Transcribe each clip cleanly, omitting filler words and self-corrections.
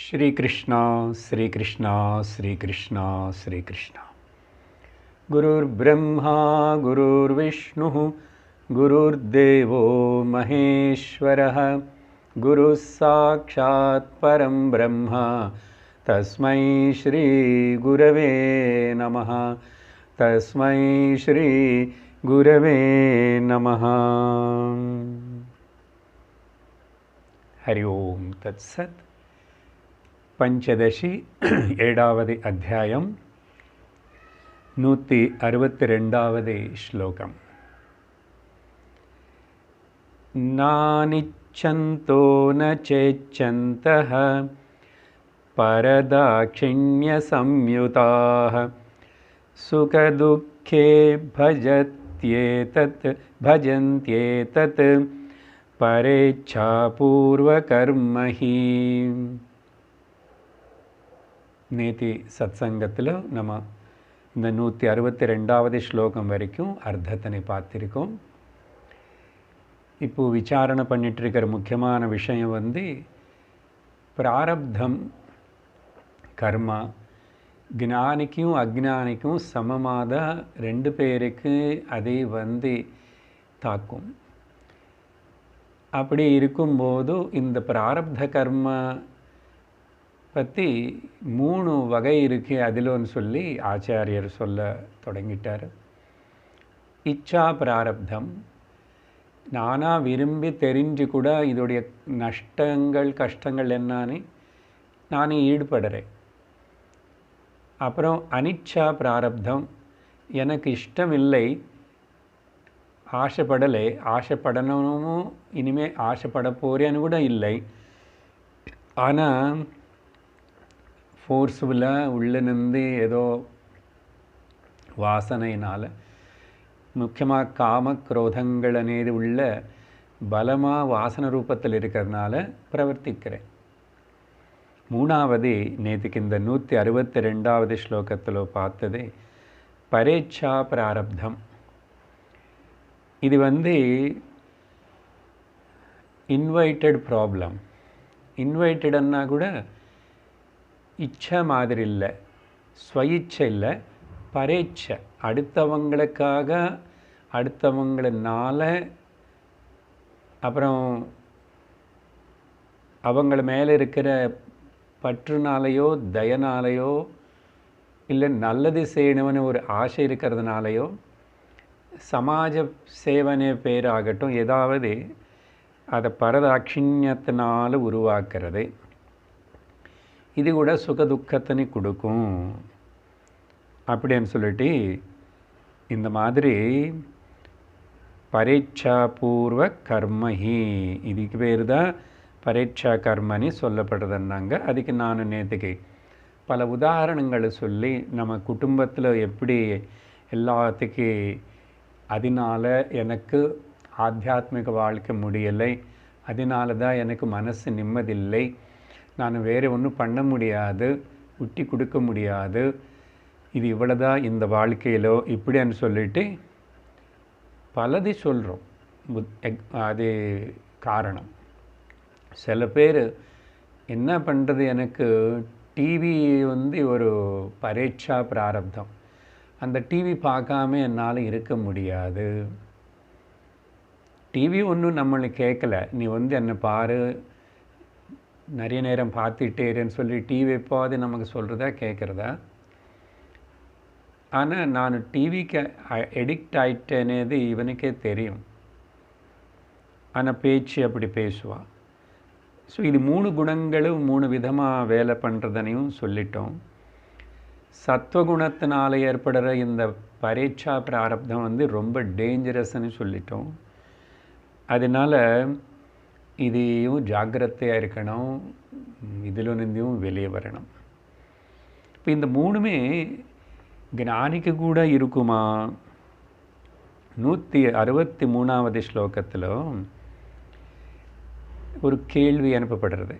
श्री कृष्णा श्री कृष्णा श्री कृष्णा श्री कृष्णा। गुरुर्ब्रह्मा गुरुर्विष्णुः गुरुर्देवो महेश्वरः गुरुः साक्षात् परं ब्रह्म तस्मै श्री गुरवे नमः। तस्मै श्री गुरवे नमः। हरि ओम तत्सत्। पंचदशी एडावदि अध्यायम 162 श्लोकम। नानिच्छन्तो न चेच्छन्तः परदाक्षिण्यसंयुताः सुखदुःखे भजन्त्येतत् परेच्छापूर्वकर्म हि। நேத்தி சத்சங்கத்தில் நம்ம இந்த 162வது ஸ்லோகம் வரைக்கும் அர்த்தத்தினை பார்த்திருக்கோம். இப்போ விசாரணை பண்ணிட்டு இருக்கிற முக்கியமான விஷயம் பிராரப்தம் கர்மா ஞானிக்கும் அஜ்ஞானிக்கும் சமமாக ரெண்டு பேருக்கு அதை தாக்கும். அப்படி இருக்கும்போது இந்த பிராரப்த கர்மா பற்றி 3 வகை இருக்கு அதிலோன்னு சொல்லி ஆச்சாரியர் சொல்ல தொடங்கிட்டார். இச்சா பிராரப்தம், நானா விரும்பி தெரிஞ்சு கூட இதோடைய நஷ்டங்கள் கஷ்டங்கள் என்னன்னு நான் ஈடுபடுறேன். அப்புறம் அனிச்சா பிராரப்தம், எனக்கு இஷ்டம் இல்லை, ஆசைப்படலை, ஆசைப்படணும் இனிமேல் ஆசைப்பட போறேன்னு கூட இல்லை, ஆனால் ஃபோர்ஸ்ஃபுல்லாக உள்ளே நின்று ஏதோ வாசனையினால் முக்கியமாக காம குரோதங்கள் అనేది உள்ள பலமாக வாசன ரூபத்தில் இருக்கிறதுனால பிரவர்த்திக்கிறேன். மூணாவது நேற்றுக்கு இந்த 162வது ஸ்லோகத்தில் பார்த்தது பரேச்சா பிராரப்தம். இது இன்வைட்டட் ப்ராப்ளம். இன்வைட்டட்னா கூட இச்சை மாதிரி இல்லை, ஸ்வயிச்சை இல்லை, பரேச்சை. அடுத்தவங்களுக்காக அடுத்தவங்களனால அப்புறம் அவங்கள மேலே இருக்கிற பற்றுனாலேயோ தயனாலேயோ இல்லை நல்லது செய்யணும்னு ஒரு ஆசை இருக்கிறதுனாலையோ சமாஜ சேவனை பேராகட்டும் ஏதாவது அதை பரதாட்சிண்யத்தினால் உருவாக்குறது. இது கூட சுக துக்கத்தினை கொடுக்கும் அப்படின்னு சொல்லிட்டு இந்த மாதிரி பரேட்சா பூர்வ கர்மஹி, இதுக்கு பேர் தான் பரேட்சா கர்மனி சொல்லப்படுறதுன்னாங்க. அதுக்கு நான் நேற்றுக்கு பல உதாரணங்களை சொல்லி நம்ம குடும்பத்தில் எப்படி எல்லாத்துக்கு அதனால் எனக்கு ஆத்தியாத்மிக வாழ்க்கை முடியலை, அதனால தான் எனக்கு மனசு நிம்மதில்லை, நான் வேறு ஒன்றும் பண்ண முடியாது, விட்டி கொடுக்க முடியாது, இது இவ்வளோதான் இந்த வாழ்க்கையிலோ இப்படின்னு சொல்லிட்டு பலது சொல்கிறோம். அது காரணம். சில பேர் என்ன பண்ணுறது, எனக்கு டிவி ஒரு பரேட்சா பிராரப்தம், அந்த டிவி பார்க்காம என்னால் இருக்க முடியாது. டிவி ஒன்றும் நம்மளை கேட்கல, நீ என்னை பாரு, நிறைய நேரம் பார்த்துட்டேன்னு சொல்லி டிவி எப்போது நமக்கு சொல்கிறதா கேட்குறதா? ஆனால் நான் டிவிக்கு எடிக்ட் ஆகிட்டேனேது இவனுக்கே தெரியும். ஆனால் பேச்சு அப்படி பேசுவான். ஸோ இது 3 குணங்களும் 3 விதமாக வேலை பண்ணுறதனையும் சொல்லிட்டோம். சத்வகுணத்தினால் ஏற்படுற இந்த பரேட்சா பிராரப்தம் ரொம்ப டேஞ்சரஸ்ன்னு சொல்லிட்டோம். அதனால் இதையும் ஜாக்கிரதையாக இருக்கணும், இதில் நின்றும் வெளியே வரணும். இப்போ இந்த 3மே ஞானிக்கு கூட இருக்குமா? 163வது ஸ்லோகத்தில் ஒரு கேள்வி அனுப்பப்படுறது.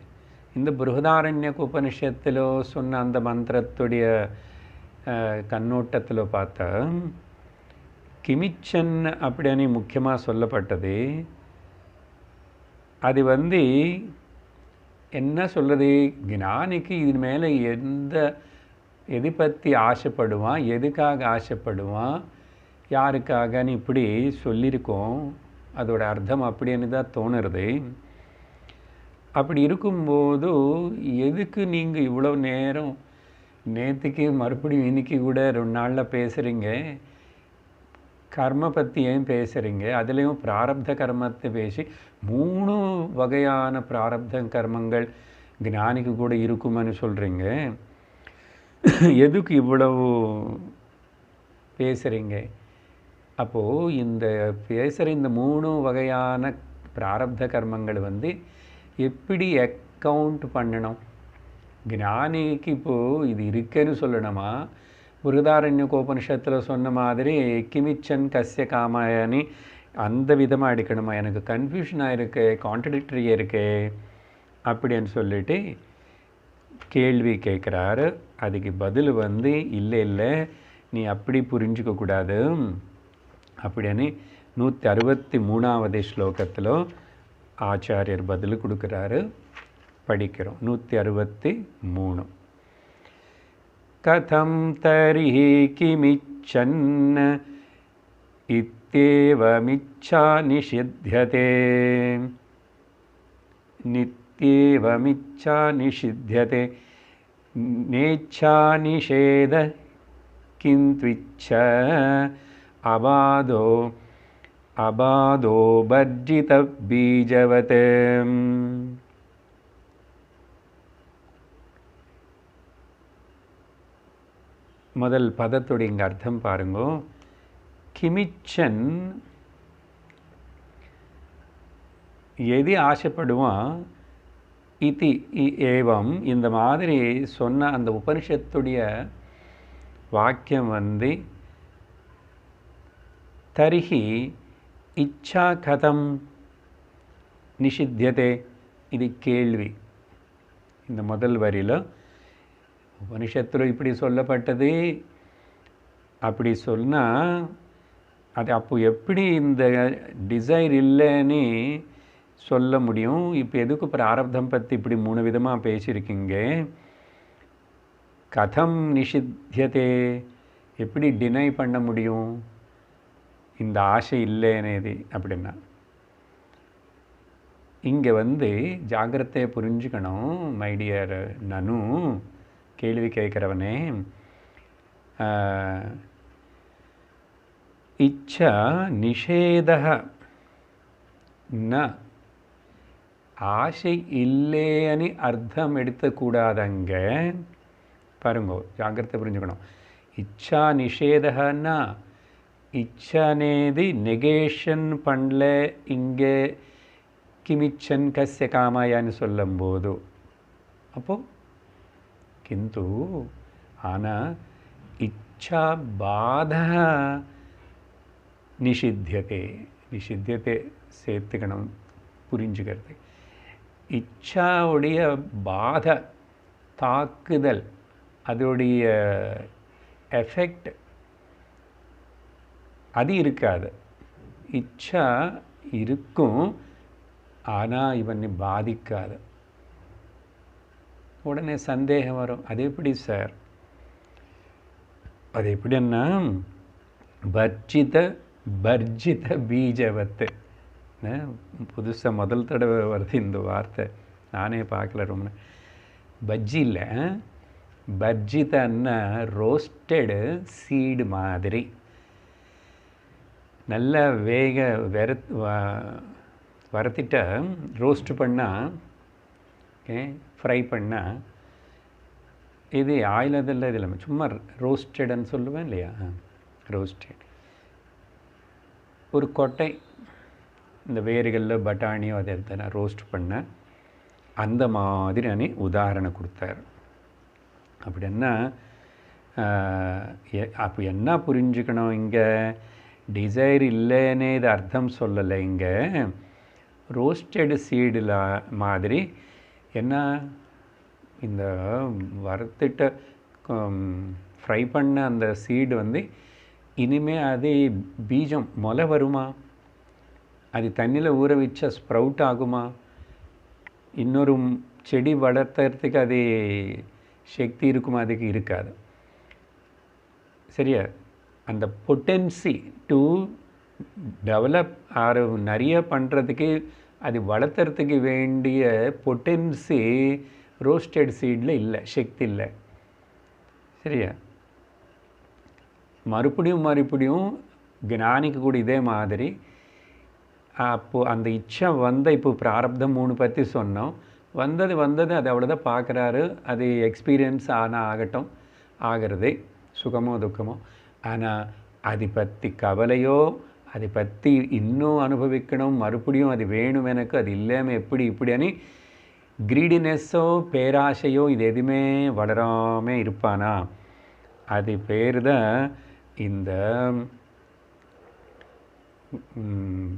இந்த பிருஹதாரண்யக உபனிஷத்தில் சொன்ன அந்த மந்திரத்துடைய கண்ணோட்டத்தில் பார்த்தா கிமிச்சன் அப்படின்னு முக்கியமாக சொல்லப்பட்டது. அது என்ன சொல்கிறது, ஞானிக்கு இது மேலே எதை பற்றி ஆசைப்படுவான், எதுக்காக ஆசைப்படுவான், யாருக்காகன்னு இப்படி சொல்லியிருக்கோம். அதோட அர்த்தம் அப்படின்னு தான் தோணுறது. அப்படி இருக்கும்போது எதுக்கு நீங்கள் இவ்வளோ நேரம் நேற்றுக்கு மறுபடியும் இன்னைக்கு கூட 2 நாளில் பேசுகிறீங்க, கர்ம பற்றி ஏன் பேசுகிறீங்க? அதுலேயும் பிராரப்த கர்மத்தை பேசி 3 வகையான பிராரப்த கர்மங்கள் ஞானிக்கு கூட இருக்குமான்னு சொல்கிறீங்க. எதுக்கு இவ்வளவு பேசுகிறீங்க? அப்போது இந்த பேசுகிற இந்த 3 வகையான பிராரப்த கர்மங்கள் எப்படி அக்கவுண்ட் பண்ணணும்? ஞானிக்கு இப்போது இது இருக்குன்னு சொல்லணுமா? பிருகதாரண்யகோபனிஷத்தில் சொன்ன மாதிரி கிமிச்சன் கஸ்ய காமாயனி அந்த விதமாக எடுக்கணுமா? எனக்கு கன்ஃபியூஷனாக இருக்கு, கான்ட்ரடிக்டரியாக இருக்கு அப்படின்னு சொல்லிட்டு கேள்வி கேட்குறாரு. அதுக்கு பதில் இல்லை இல்லை, நீ அப்படி புரிஞ்சிக்கக்கூடாது அப்படின்னு 163வது ஸ்லோகத்தில் ஆச்சாரியர் பதில் கொடுக்குறாரு. படிக்கிறோம். 163. கதம் தரிஹி கிமிச்சன் இத்யேவமிச்சா நிஷித்யதே நித்யேவமிச்சா நிஷித்யதே நேச்சா நிஷேத கிந்த்விச்ச அபாதோ அபாதோ பர்ஜித பீஜவத். முதல் பதத்துடைய இங்கே அர்த்தம் பாருங்க. கிமிச்சன் எது ஆசைப்படுவான், இதி ஏவம் இந்த மாதிரி சொன்ன அந்த உபனிஷத்துடைய வாக்கியம் தரிஹி இச்சா கதம் நிஷித்யதே, இது கேள்வி. இந்த முதல் வரியில் உபனிஷத்தில் இப்படி சொல்லப்பட்டது, அப்படி சொன்னால் அது அப்போ எப்படி இந்த டிசைர் இல்லைன்னு சொல்ல முடியும்? இப்போ எதுக்கு பிராரப்தம் பற்றி இப்படி 3 விதமாக பேசியிருக்கீங்க? கதம் நிஷித்யதே, எப்படி டினை பண்ண முடியும் இந்த ஆசை இல்லைன்னது அப்படின்னா? இங்கே ஜாகிரதையை புரிஞ்சுக்கணும் மை டியர் நனு, கேள்வி கேட்குறவனே. இச்சா நிஷேத ந, ஆசை இல்லைன்னு அர்த்தம் எடுக்கக்கூடாதங்க. பாருங்க, ஜாகிரதை புரிஞ்சுக்கணும். இச்சா நிஷேதன்னா, இச்சனேது நெகேஷன் பண்ணல இங்கே கிமிச்சன் கஸ்ய காமாயான்னு சொல்லும்போது. அப்போது கிந்து ஆனால் இச்சா பாதா நிஷித்தியதே, நிஷித்தியத்தை சேர்த்துக்கணும் புரிஞ்சுக்கிறது. இச்சாவுடைய பாத தாக்குதல், அதோடைய எஃபெக்ட் அது இருக்காது. இச்சா இருக்கும், ஆனால் இவனை பாதிக்காது. உடனே சந்தேகம் வரும், அது எப்படி சார்? அது எப்படின்னா பர்ஜித பீஜவத்து. புதுசாக முதல் தடவை வருது இந்த வார்த்தை, நானே பார்க்கல ரொம்ப. பஜ்ஜி இல்லை, பர்ஜிதன்னா ரோஸ்டடு சீடு மாதிரி. நல்லா வறுத்திட்ட ரோஸ்ட் பண்ணால், ஃப்ரை பண்ணால், இது ஆயில் அதில் இதில் சும்மா ரோஸ்டடுன்னு சொல்லுவேன் இல்லையா, ரோஸ்டட். ஒரு கொட்டை இந்த வேர்களில் பட்டாணியோ அதை எடுத்து நான் ரோஸ்ட் பண்ணேன், அந்த மாதிரி நான் உதாரணம் கொடுத்தார். அப்படின்னா அப்போ என்ன புரிஞ்சுக்கணும்? இங்கே டிசைர் இல்லைன்னே இது அர்த்தம் சொல்லலை. இங்கே ரோஸ்டடு சீடில் மாதிரி என்ன, இந்த வறுத்துட்ட ஃப்ரை பண்ண அந்த சீடு இனிமேல் அது பீஜம் முளை வருமா? அது தண்ணியில் ஊற வச்சா ஸ்ப்ரவுட் ஆகுமா? இன்னொரு செடி வளர்த்துறதுக்கு அது சக்தி இருக்குமா? அதுக்கு இருக்காது. சரியா? அந்த பொட்டென்சி டு டெவலப் ஆர் நிறைய பண்ணுறதுக்கு அது வளர்த்துறதுக்கு வேண்டிய பொட்டென்சி ரோஸ்டட் சீடில் இல்லை, சக்தி இல்லை. சரியா? மறுபடியும் ஞானிக்கு கூட இதே மாதிரி அப்போது அந்த இச்சை இப்போ பிராரப்தம் 3 பற்றி சொன்னோம். வந்தது அது அவ்வளோதான் பார்க்குறாரு. அது எக்ஸ்பீரியன்ஸ் ஆகிறது, சுகமோ துக்கமோ. ஆனால் அதை பற்றி கவலையோ, அதை பற்றி இன்னும் அனுபவிக்கணும், மறுபடியும் அது வேணும் எனக்கு, அது இல்லாமல் இப்படின்னு கிரீடினஸ்ஸோ பேராசையோ இது எதுவுமே வளராமல் இருப்பானா? அது பேர் தான் இந்த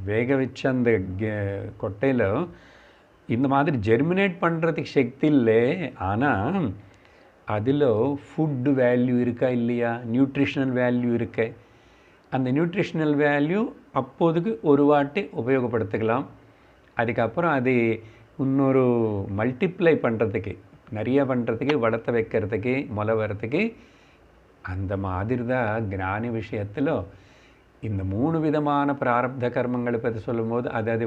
வேக வச்ச அந்த கொட்டையில் இந்த மாதிரி ஜெர்மினேட் பண்ணுறதுக்கு சக்தி இல்லை. ஆனால் அதில் ஃபுட்டு வேல்யூ இருக்கா இல்லையா, நியூட்ரிஷனல் வேல்யூ இருக்கு. அந்த நியூட்ரிஷனல் வேல்யூ அப்போதுக்கு ஒரு வாட்டி உபயோகப்படுத்திக்கலாம். அதுக்கப்புறம் அது இன்னொரு மல்டிப்ளை பண்ணுறதுக்கு, நிறைய பண்ணுறதுக்கு, வளர்த்த வைக்கிறதுக்கு, முளை வரத்துக்கு, அந்த மாதிரி தான் ஞானி விஷயத்தில் இந்த 3 விதமான பிராரப்த கர்மங்களை பற்றி சொல்லும்போது அது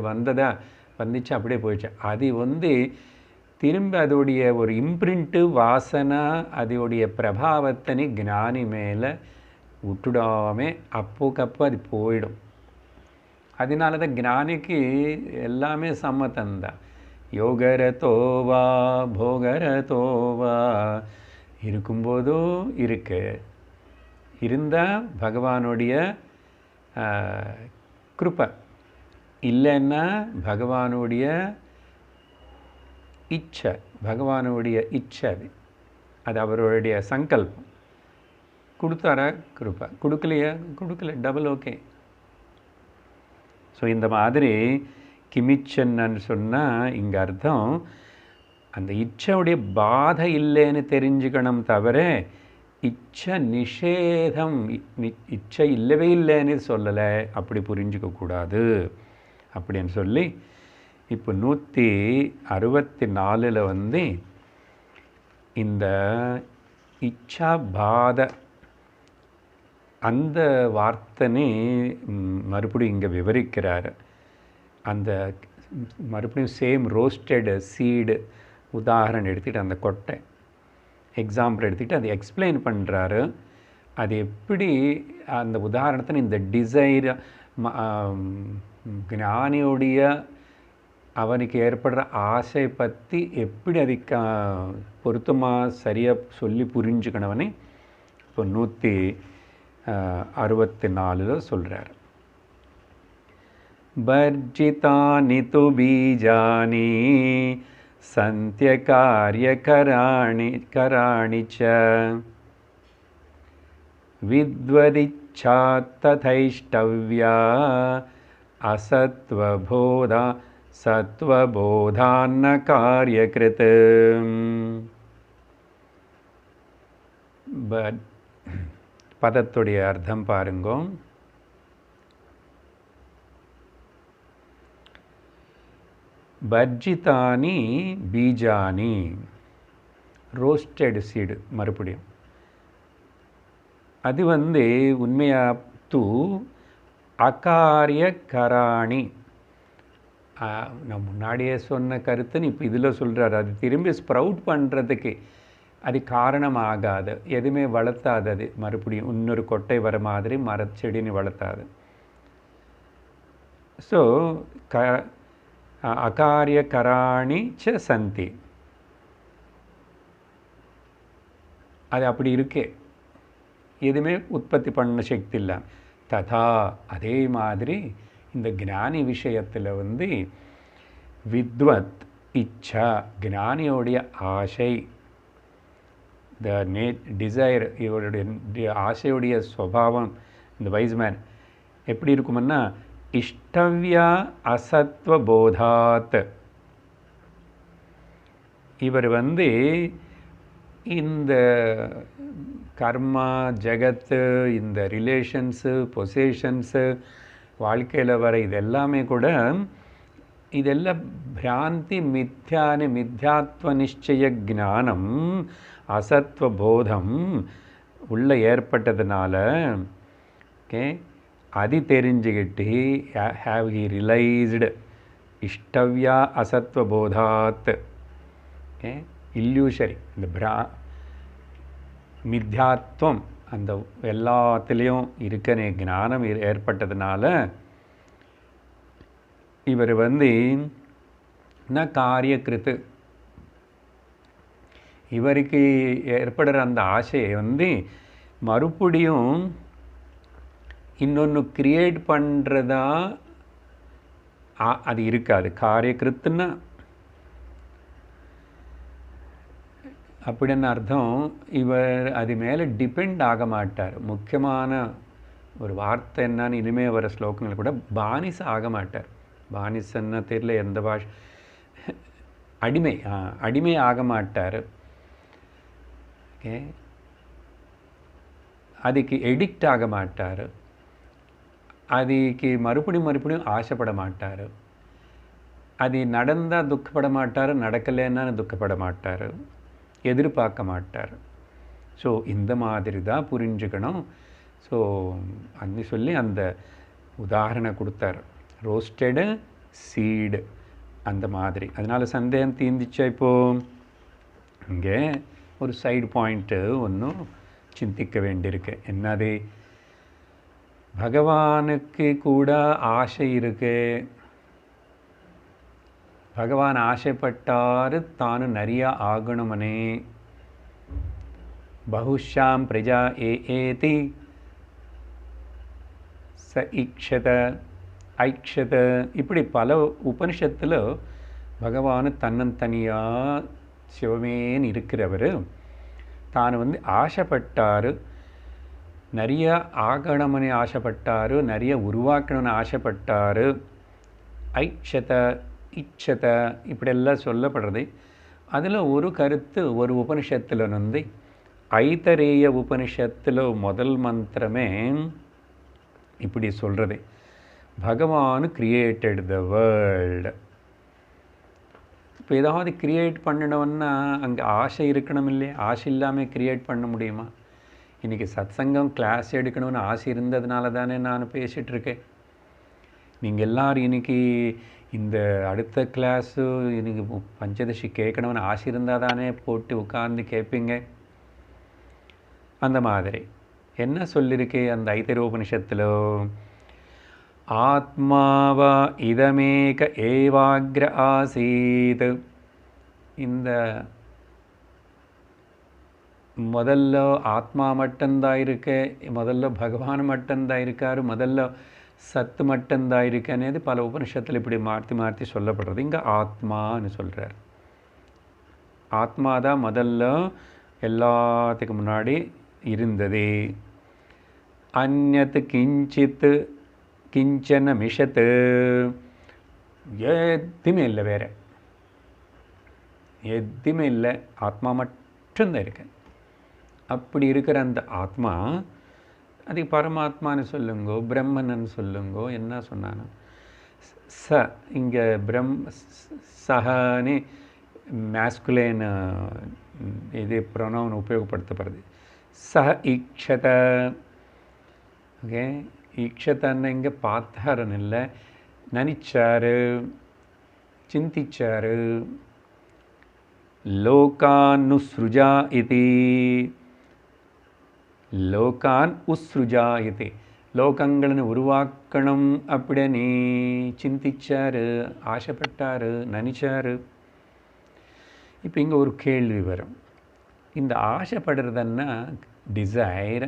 வந்துச்சு, அப்படியே போயிடுச்சு. அது திரும்ப அதோடைய ஒரு இம்ப்ரிண்ட்டு, வாசனை, அதோடைய பிரபாவத்தனி ஞானி மேலே விட்டுடாமல் அப்போக்கப்போ அது போயிடும். அதனால தான் ஞானிக்கு எல்லாமே சம்மதந்தான். யோகரதோவா போகரதோவா, இருக்கும்போதோ இருந்தால் பகவானுடைய கிருபை, இல்லைன்னா பகவானுடைய இச்சை, அது அவருடைய சங்கல்பம். கொடுத்தாரா கிருபை, கொடுக்கல டபுள் ஓகே. ஸோ இந்த மாதிரி கிமிச்சன்னு சொன்னால் இங்கே அர்த்தம் அந்த இச்சையுடைய பாதை இல்லைன்னு தெரிஞ்சுக்கணும், தவிர இச்சை நிஷேதம், இச்சை இல்லவே இல்லைன்னு சொல்லலை, அப்படி புரிஞ்சிக்கக்கூடாது அப்படின்னு சொல்லி இப்போ 164 இந்த இச்சா பாத அந்த வார்த்தைனே மறுபடியும் இங்கே விவரிக்கிறார். அந்த மறுபடியும் சேம் ரோஸ்டட் சீடு உதாரணம் எடுத்துகிட்டு, அந்த கொட்டை எக்ஸாம்பிள் எடுத்துக்கிட்டு அதை எக்ஸ்பிளைன் பண்ணுறாரு. அது எப்படி அந்த உதாரணத்தை இந்த டிசைர் ஞானியோடைய அவனுக்கு ஏற்படுற ஆசை பற்றி எப்படி அதுக்கு பொருத்தமாக சரியாக சொல்லி புரிஞ்சுக்கணவனே இப்போ 164 சொல்கிறார். பர்ஜிதானி து பீஜானி சந்தியகாரியகராணி ச வித்வதிச்சா ததைஷ்டவ்யா அசத்வபோதா சத்வபோதான்ன காரியக்ருத். பதத்துடைய அர்த்தம் பாருங்கோ. பர்ஜிதானி பீஜானி, ரோஸ்டட் சீடு, மறுபடியும் அது உண்மையாக தூ அகாரியகராணி, நான் முன்னாடியே சொன்ன கருத்துன்னு இப்போ இதில் சொல்கிறார். அது திரும்பி ஸ்ப்ரவுட் பண்ணுறதுக்கு அது காரணமாகாது, எதுவுமே வளர்த்தாது. அது மறுபடியும் இன்னொரு கொட்டை வர மாதிரி மரச்செடின்னு வளர்த்தாது. ஸோ அகாரியகராணி ச சந்தி, அது அப்படி இருக்கே, எதுவுமே உற்பத்தி பண்ண சக்தி இல்லை. ததா அதே மாதிரி இந்த ஞானி விஷயத்தில் வித்வத் இச்சா, ஞானியோடைய ஆசை, த டிசைர், இவருடைய ஆசையுடைய சுபாவம், இந்த வைஸ்மேன் எப்படி இருக்குமுன்னா இஷ்டவ்யா அசத்வபோதாத். இவர் இந்த கர்மா ஜகத்து, இந்த ரிலேஷன்ஸு, பொசேஷன்ஸு, வாழ்க்கையில் வர இது எல்லாமே கூட இதெல்லாம் பிராந்தி மித்யானு மித்யாத்வ நிச்சய ஞானம் அசத்வ போதம் உள்ள ஏற்பட்டதுனால ஓகே அது தெரிஞ்சுக்கிட்டு ஹாவ் ஹி ரிலைஸ்டு இஷ்டவ்யா அசத்வ போதாத் ஓகே இல்யூஷரி இந்த மித்யாத்வம் அந்த எல்லாத்துலேயும் இருக்கிற ஞானம் ஏற்பட்டதுனால இவர் ந காரியக்கிருத்து இவருக்கு ஏற்படுற அந்த ஆசையை மறுபடியும் இன்னொன்று கிரியேட் பண்ணுறதா அது இருக்காது. காரியக்கிருத்துன்னா அப்படின்னு அர்த்தம். இவர் அது மேலே டிபெண்ட் ஆக மாட்டார். முக்கியமான ஒரு வார்த்தை என்னன்னு இனிமேல் வர ஸ்லோகங்கள் கூட பானிச ஆக மாட்டார். பானிசன்னா தெரியல எந்த பாஷை, அடிமை ஆக மாட்டார். ஓகே, அதுக்கு எடிக்ட் ஆக மாட்டார். அதுக்கு மறுபடியும் ஆசைப்பட மாட்டார். அது நடந்தால் துக்கப்பட மாட்டார், நடக்கலைன்னா துக்கப்பட மாட்டார், எதிர்பார்க்க மாட்டார். ஸோ இந்த மாதிரி தான் புரிஞ்சுக்கணும். ஸோ அந்த சொல்லி அந்த உதாரணம் கொடுத்தார், ரோஸ்டடு சீடு அந்த மாதிரி. அதனால் சந்தேகம் தீர்ந்துச்சா? இப்போது இங்கே ஒரு சைடு பாயிண்ட்டு ஒன்றும் சிந்திக்க வேண்டியிருக்கு. என்னது? பகவானுக்கு கூட ஆசை இருக்கு. பகவான் ஆசைப்பட்டார் தானு நிறைய ஆகணுமனே. பகுஷாம் பிரஜா ஏதி ச இக்ஷத ஐக்ஷத. இப்படி பல உபனிஷத்தில் பகவான் தன்னந்தனியாக சிவமேன்னு இருக்கிறவர் தான் ஆசைப்பட்டார், நிறைய ஆகணும்னு ஆசைப்பட்டார், நிறைய உருவாக்கணும்னு ஆசைப்பட்டார். ஐக்ஷத இச்சத இப்படியெல்லாம் சொல்லப்படுறது. அதில் ஒரு கருத்து ஒரு உபனிஷத்தில் ஐதரேய உபனிஷத்தில் முதல் மந்திரமே இப்படி சொல்கிறது, பகவான் கிரியேட்டட் த வேர்ல்டு. இப்போ ஏதாவது கிரியேட் பண்ணணும்னா அங்கே ஆசை இருக்கணும் இல்லையா? ஆசை இல்லாமல் கிரியேட் பண்ண முடியுமா? இன்றைக்கி சத்சங்கம் கிளாஸ் எடுக்கணும்னு ஆசை இருந்ததுனால தானே நான் பேசிகிட்ருக்கேன். நீங்கள் எல்லோரும் இன்றைக்கி இந்த அடுத்த கிளாஸு இன்றைக்கி பஞ்சதசி கேட்கணும்னு ஆசை இருந்தால் தானே போட்டு உட்கார்ந்து கேட்பீங்க. அந்த மாதிரி என்ன சொல்லியிருக்கு அந்த ஐதரோபனிஷத்தில்? ஆத்மாவா இதமேக ஏவாக்ர ஆசீத். இந்த முதல்ல ஆத்மா மட்டும்தான் இருக்கு, முதல்ல பகவான் மட்டும்தான் இருக்கார், முதல்ல சத்து மட்டும்தான் இருக்குன்னு பல உபனிஷத்தில் இப்படி மாற்றி சொல்லப்படுறது. இங்கே ஆத்மான்னு சொல்கிறார். ஆத்மா தான் முதல்ல எல்லாத்துக்கு முன்னாடி இருந்தது. அந்நத் கிஞ்சித் கிஞ்சன மிஷத்து, எதுவுமே இல்லை, வேறு எதுவுமே இல்லை, ஆத்மா மட்டும்தான் இருக்கு. அப்படி இருக்கிற அந்த ஆத்மா, அது பரமாத்மான்னு சொல்லுங்கோ, பிரம்மன்னு சொல்லுங்கோ, என்ன சொன்னானோ ச. இங்கே சஹன்னு மேஸ்குலேன் இது ப்ரொனவுன் உபயோகப்படுத்தப்படுது. சஹ ஈக்ஷத. ஓகே, ஈக்ஷத்தன்னு இங்கே பார்த்தாருன்னு இல்லை, நினைச்சாரு, சிந்திச்சாரு. லோகானுஸ்ருஜா இதி, லோகான் உஸ்ருஜா இதி, லோகங்களை உருவாக்கணும் அப்படின்னு சிந்திச்சாரு, ஆசைப்பட்டார், நினைச்சாரு. இப்போ இங்கே ஒரு கேள்வி வரும். இந்த ஆசைப்படுறதுன்னா டிசைர்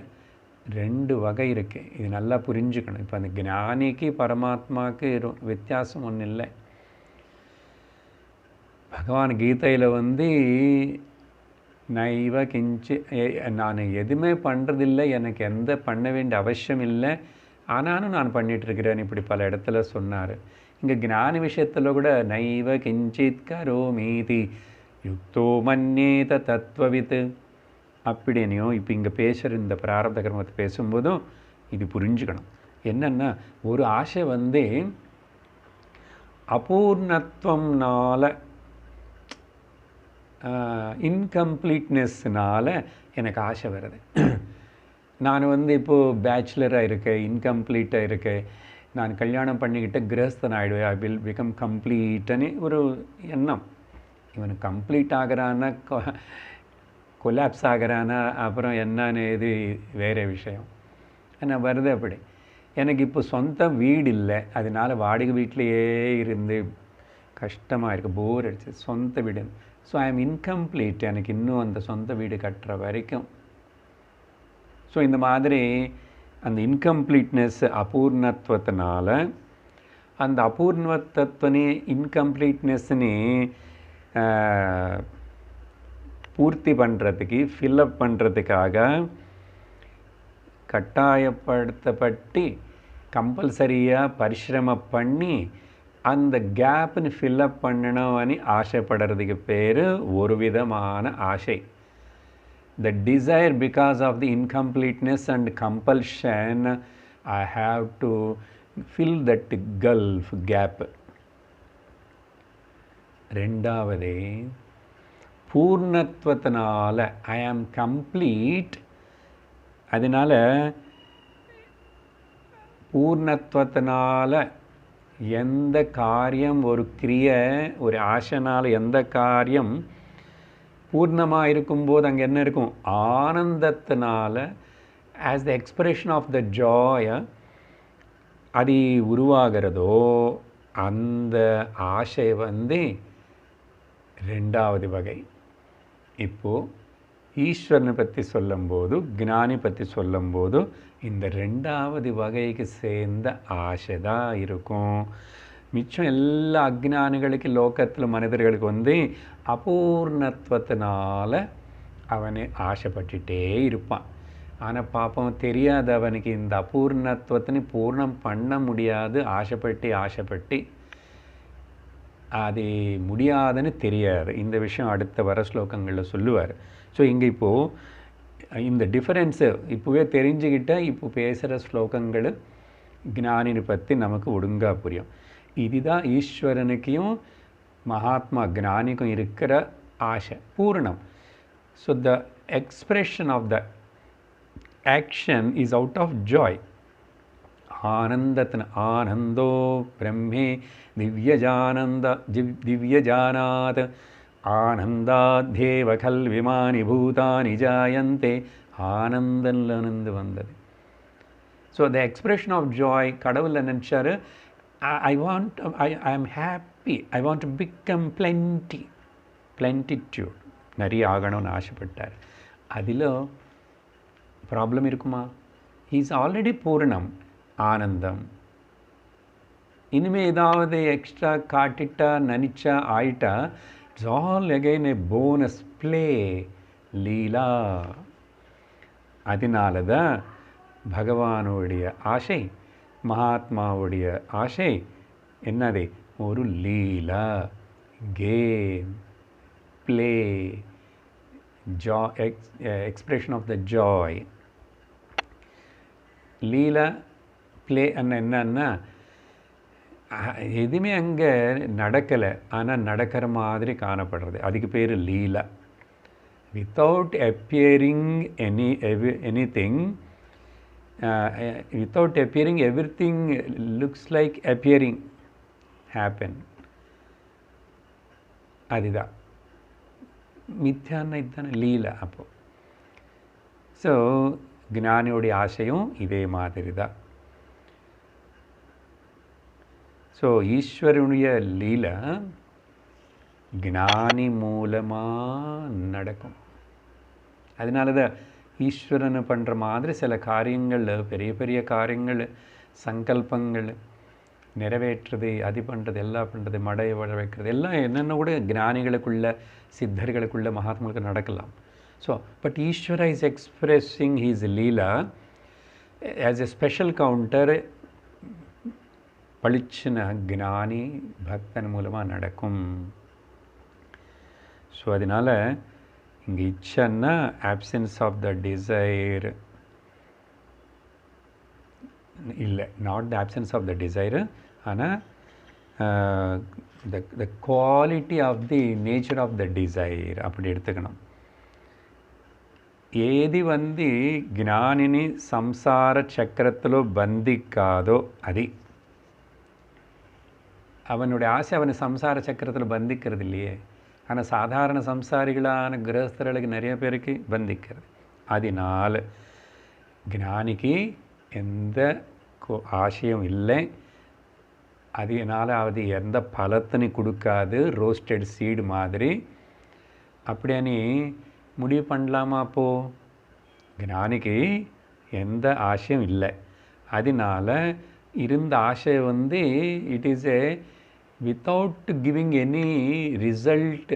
ரெண்டு வகை இருக்குது. இது நல்லா புரிஞ்சுக்கணும். இப்போ அந்த ஞானிக்கு பரமாத்மாவுக்கு வித்தியாசம் ஒன்றும் இல்லை. பகவான் கீதையில் நைவ கிஞ்சி, நான் எதுவுமே பண்ணுறதில்லை, எனக்கு எந்த பண்ண வேண்டிய அவசியம் இல்லை, ஆனாலும் நான் பண்ணிகிட்ருக்கிறேன், இப்படி பல இடத்துல சொன்னார். இங்கே ஞான விஷயத்தில் கூட நைவ கிஞ்சித் கரோமீதி யுக்தோ மன்யேத தத்துவவித் அப்படின்னையும் இப்போ இங்கே பேசுகிற இந்த பிராரப்த கர்மத்தை பேசும்போதும் இது புரிஞ்சுக்கணும். என்னென்னா, ஒரு ஆசை அபூர்ணத்துவம்னால இன்கம்ப்ளீட்னஸ்னால எனக்கு ஆசை வருது. நான் இப்போது பேச்சுலராக இருக்கேன், இன்கம்ப்ளீட்டாக இருக்கேன், நான் கல்யாணம் பண்ணிக்கிட்ட கிரகஸ்தன் ஆகிடுவேன், ஐ வில் பிகம் கம்ப்ளீட்டுன்னு ஒரு எண்ணம். இவனுக்கு கம்ப்ளீட் ஆகிறான்னா கொலாப்ஸ் ஆகிறானா அப்புறம் என்னன்னு இது வேறு விஷயம். ஆனால் வருது அப்படி. எனக்கு இப்போ சொந்த வீடு இல்லை, அதனால் வாடகை வீட்டிலையே இருந்து கஷ்டமாக இருக்குது, போர் அடிச்சு. சொந்த வீடு, ஸோ ஐ ஆம் இன்கம்ப்ளீட், எனக்கு இன்னும் அந்த சொந்த வீடு கட்டுற வரைக்கும். ஸோ இந்த மாதிரி அந்த இன்கம்ப்ளீட்னஸ் அபூர்ணத்துவத்தினால அந்த அபூர்ணத்துவனே இன்கம்ப்ளீட்னஸ்னு பூர்த்தி பண்ணுறதுக்கு, ஃபில்லப் பண்ணுறதுக்காக கட்டாயப்படுத்தப்பட்டு கம்பல்சரியாக பரிசிரமம் பண்ணி அந்த கேப்னு ஃபில்லப் பண்ணணும்னு ஆசைப்படுறதுக்கு பேர் ஒரு விதமான ஆசை. The desire because of the incompleteness and compulsion, I have to fill that gulf gap. ரெண்டாவது, பூர்ணத்துவத்தினால ஐ ஆம் கம்ப்ளீட், அதனால் பூர்ணத்துவத்தினால எந்த காரியம், ஒரு கிரியை, ஒரு ஆசைனால் எந்த காரியம் பூர்ணமாக இருக்கும்போது அங்கே என்ன இருக்கும்? ஆனந்தத்தினால as the expression of the joy அது உருவாகிறதோ அந்த ஆசை ரெண்டாவது வகை. இப்போது ஈஸ்வரனை பற்றி சொல்லும்போது, ஞானி பற்றி சொல்லும்போது இந்த ரெண்டாவது வகைக்கு சேர்ந்த ஆசை தான் இருக்கும். மிச்சம் எல்லா அஜ்ஞானிகளுக்கு, லோகத்தில் மனிதர்களுக்கு அபூர்ணத்துவத்தினால அவனை ஆசைப்பட்டுட்டே இருப்பான். ஆனால் பாப்பம் தெரியாது அவனுக்கு இந்த அபூர்ணத்துவத்தினை பூர்ணம் பண்ண முடியாது. ஆசைப்பட்டு அது முடியாதுன்னு தெரியாது. இந்த விஷயம் அடுத்த வர ஸ்லோகங்களில் சொல்லுவார். ஸோ இங்கே இப்போது இந்த டிஃபரென்ஸு இப்போவே தெரிஞ்சுக்கிட்டால் இப்போ பேசுகிற ஸ்லோகங்கள் ஞானினை பற்றி நமக்கு ஒழுங்காக புரியும். இதுதான் ஈஸ்வரனுக்கும் மகாத்மா ஞானிக்கும் இருக்கிற ஆசை, பூர்ணம். So the expression of the action is out of joy. ஆனந்தத்தின் ஆனந்தோ பிரம்மே திவ்யஜானாத் ஆனந்தாத்யேவ கல்விமானி பூதானி ஜாயந்தே. ஆனந்தன்லேருந்து வந்தது. So the expression of joy, கடவுள் நினச்சாரு, I am happy, I want to become plenitude, நிறைய ஆகணும்னு ஆசைப்பட்டார். அதில் ப்ராப்ளம் இருக்குமா? இஸ் ஆல்ரெடி பூர்ணம், ஆனந்தம். இனிமேல் ஏதாவது எக்ஸ்ட்ரா காட்டிட்டா, நினச்சா, ஆயிட்டா, it's all again a bonus play, லீலா. அதனால தான் பகவானுடைய ஆசை, மகாத்மாவுடைய ஆசை என்னது? ஒரு லீலா, game, play, expression of the joy. லீலா, ப்ளே என்னன்னா எதுவுமே அங்கே நடக்கலை, ஆனால் நடக்கிற மாதிரி காணப்படுறது, அதுக்கு பேர் லீலா. Without appearing anything, without appearing, everything looks like appearing happen. அதுதான் மித்யான்னா இதுதானே லீலா. அப்போது ஸோ ஞானியோடைய ஆசையும் இதே மாதிரி தான். ஸோ ஈஸ்வரனுடைய லீலா ஞானி மூலமாக நடக்கும். அதனால தான் ஈஸ்வரனை பண்ணுற மாதிரி சில காரியங்கள், பெரிய பெரிய காரியங்கள், சங்கல்பங்கள் நிறைவேற்றுறது, அது பண்ணுறது, எல்லாம் பண்ணுறது, மடை வள வைக்கிறது, எல்லாம் என்னென்ன கூட ஞானிகளுக்குள்ள, சித்தர்களுக்குள்ள, மகாத்மாவுக்கு நடக்கலாம். So but Ishwara is expressing his leela as a special counter. பளிச்சின ஞானி பக்தன் மூலமாக நடக்கும். ஸோ அதனால் இங்கே இச்சன்னா ஆப்சன்ஸ் ஆஃப் த டிசைர் இல்லை, not the absence of the desire, ஆனால் the quality of the nature of the desire அப்படி எடுத்துக்கணும். ఏది వంది జ్ఞానిని సంసార చక్రத்திலோ బంధిக்காதோ అది. அவனுடைய ஆசை அவனை சம்சார சக்கரத்தில் பந்திக்கிறது இல்லையே. ஆனால் சாதாரண சம்சாரிகளான கிரகஸ்தர்களுக்கு நிறைய பேருக்கு பந்திக்கிறது. அதனால் ஞானிக்கு எந்த ஆசையும் இல்லை. அதனால் அது எந்த பலத்தினு கொடுக்காது. ரோஸ்டட் சீடு மாதிரி. அப்படியே முடிவு பண்ணலாமா? அப்போது ஞானிக்கு எந்த ஆசையும் இல்லை. அதனால் இருந்த ஆசை வந்து it is a without giving any result,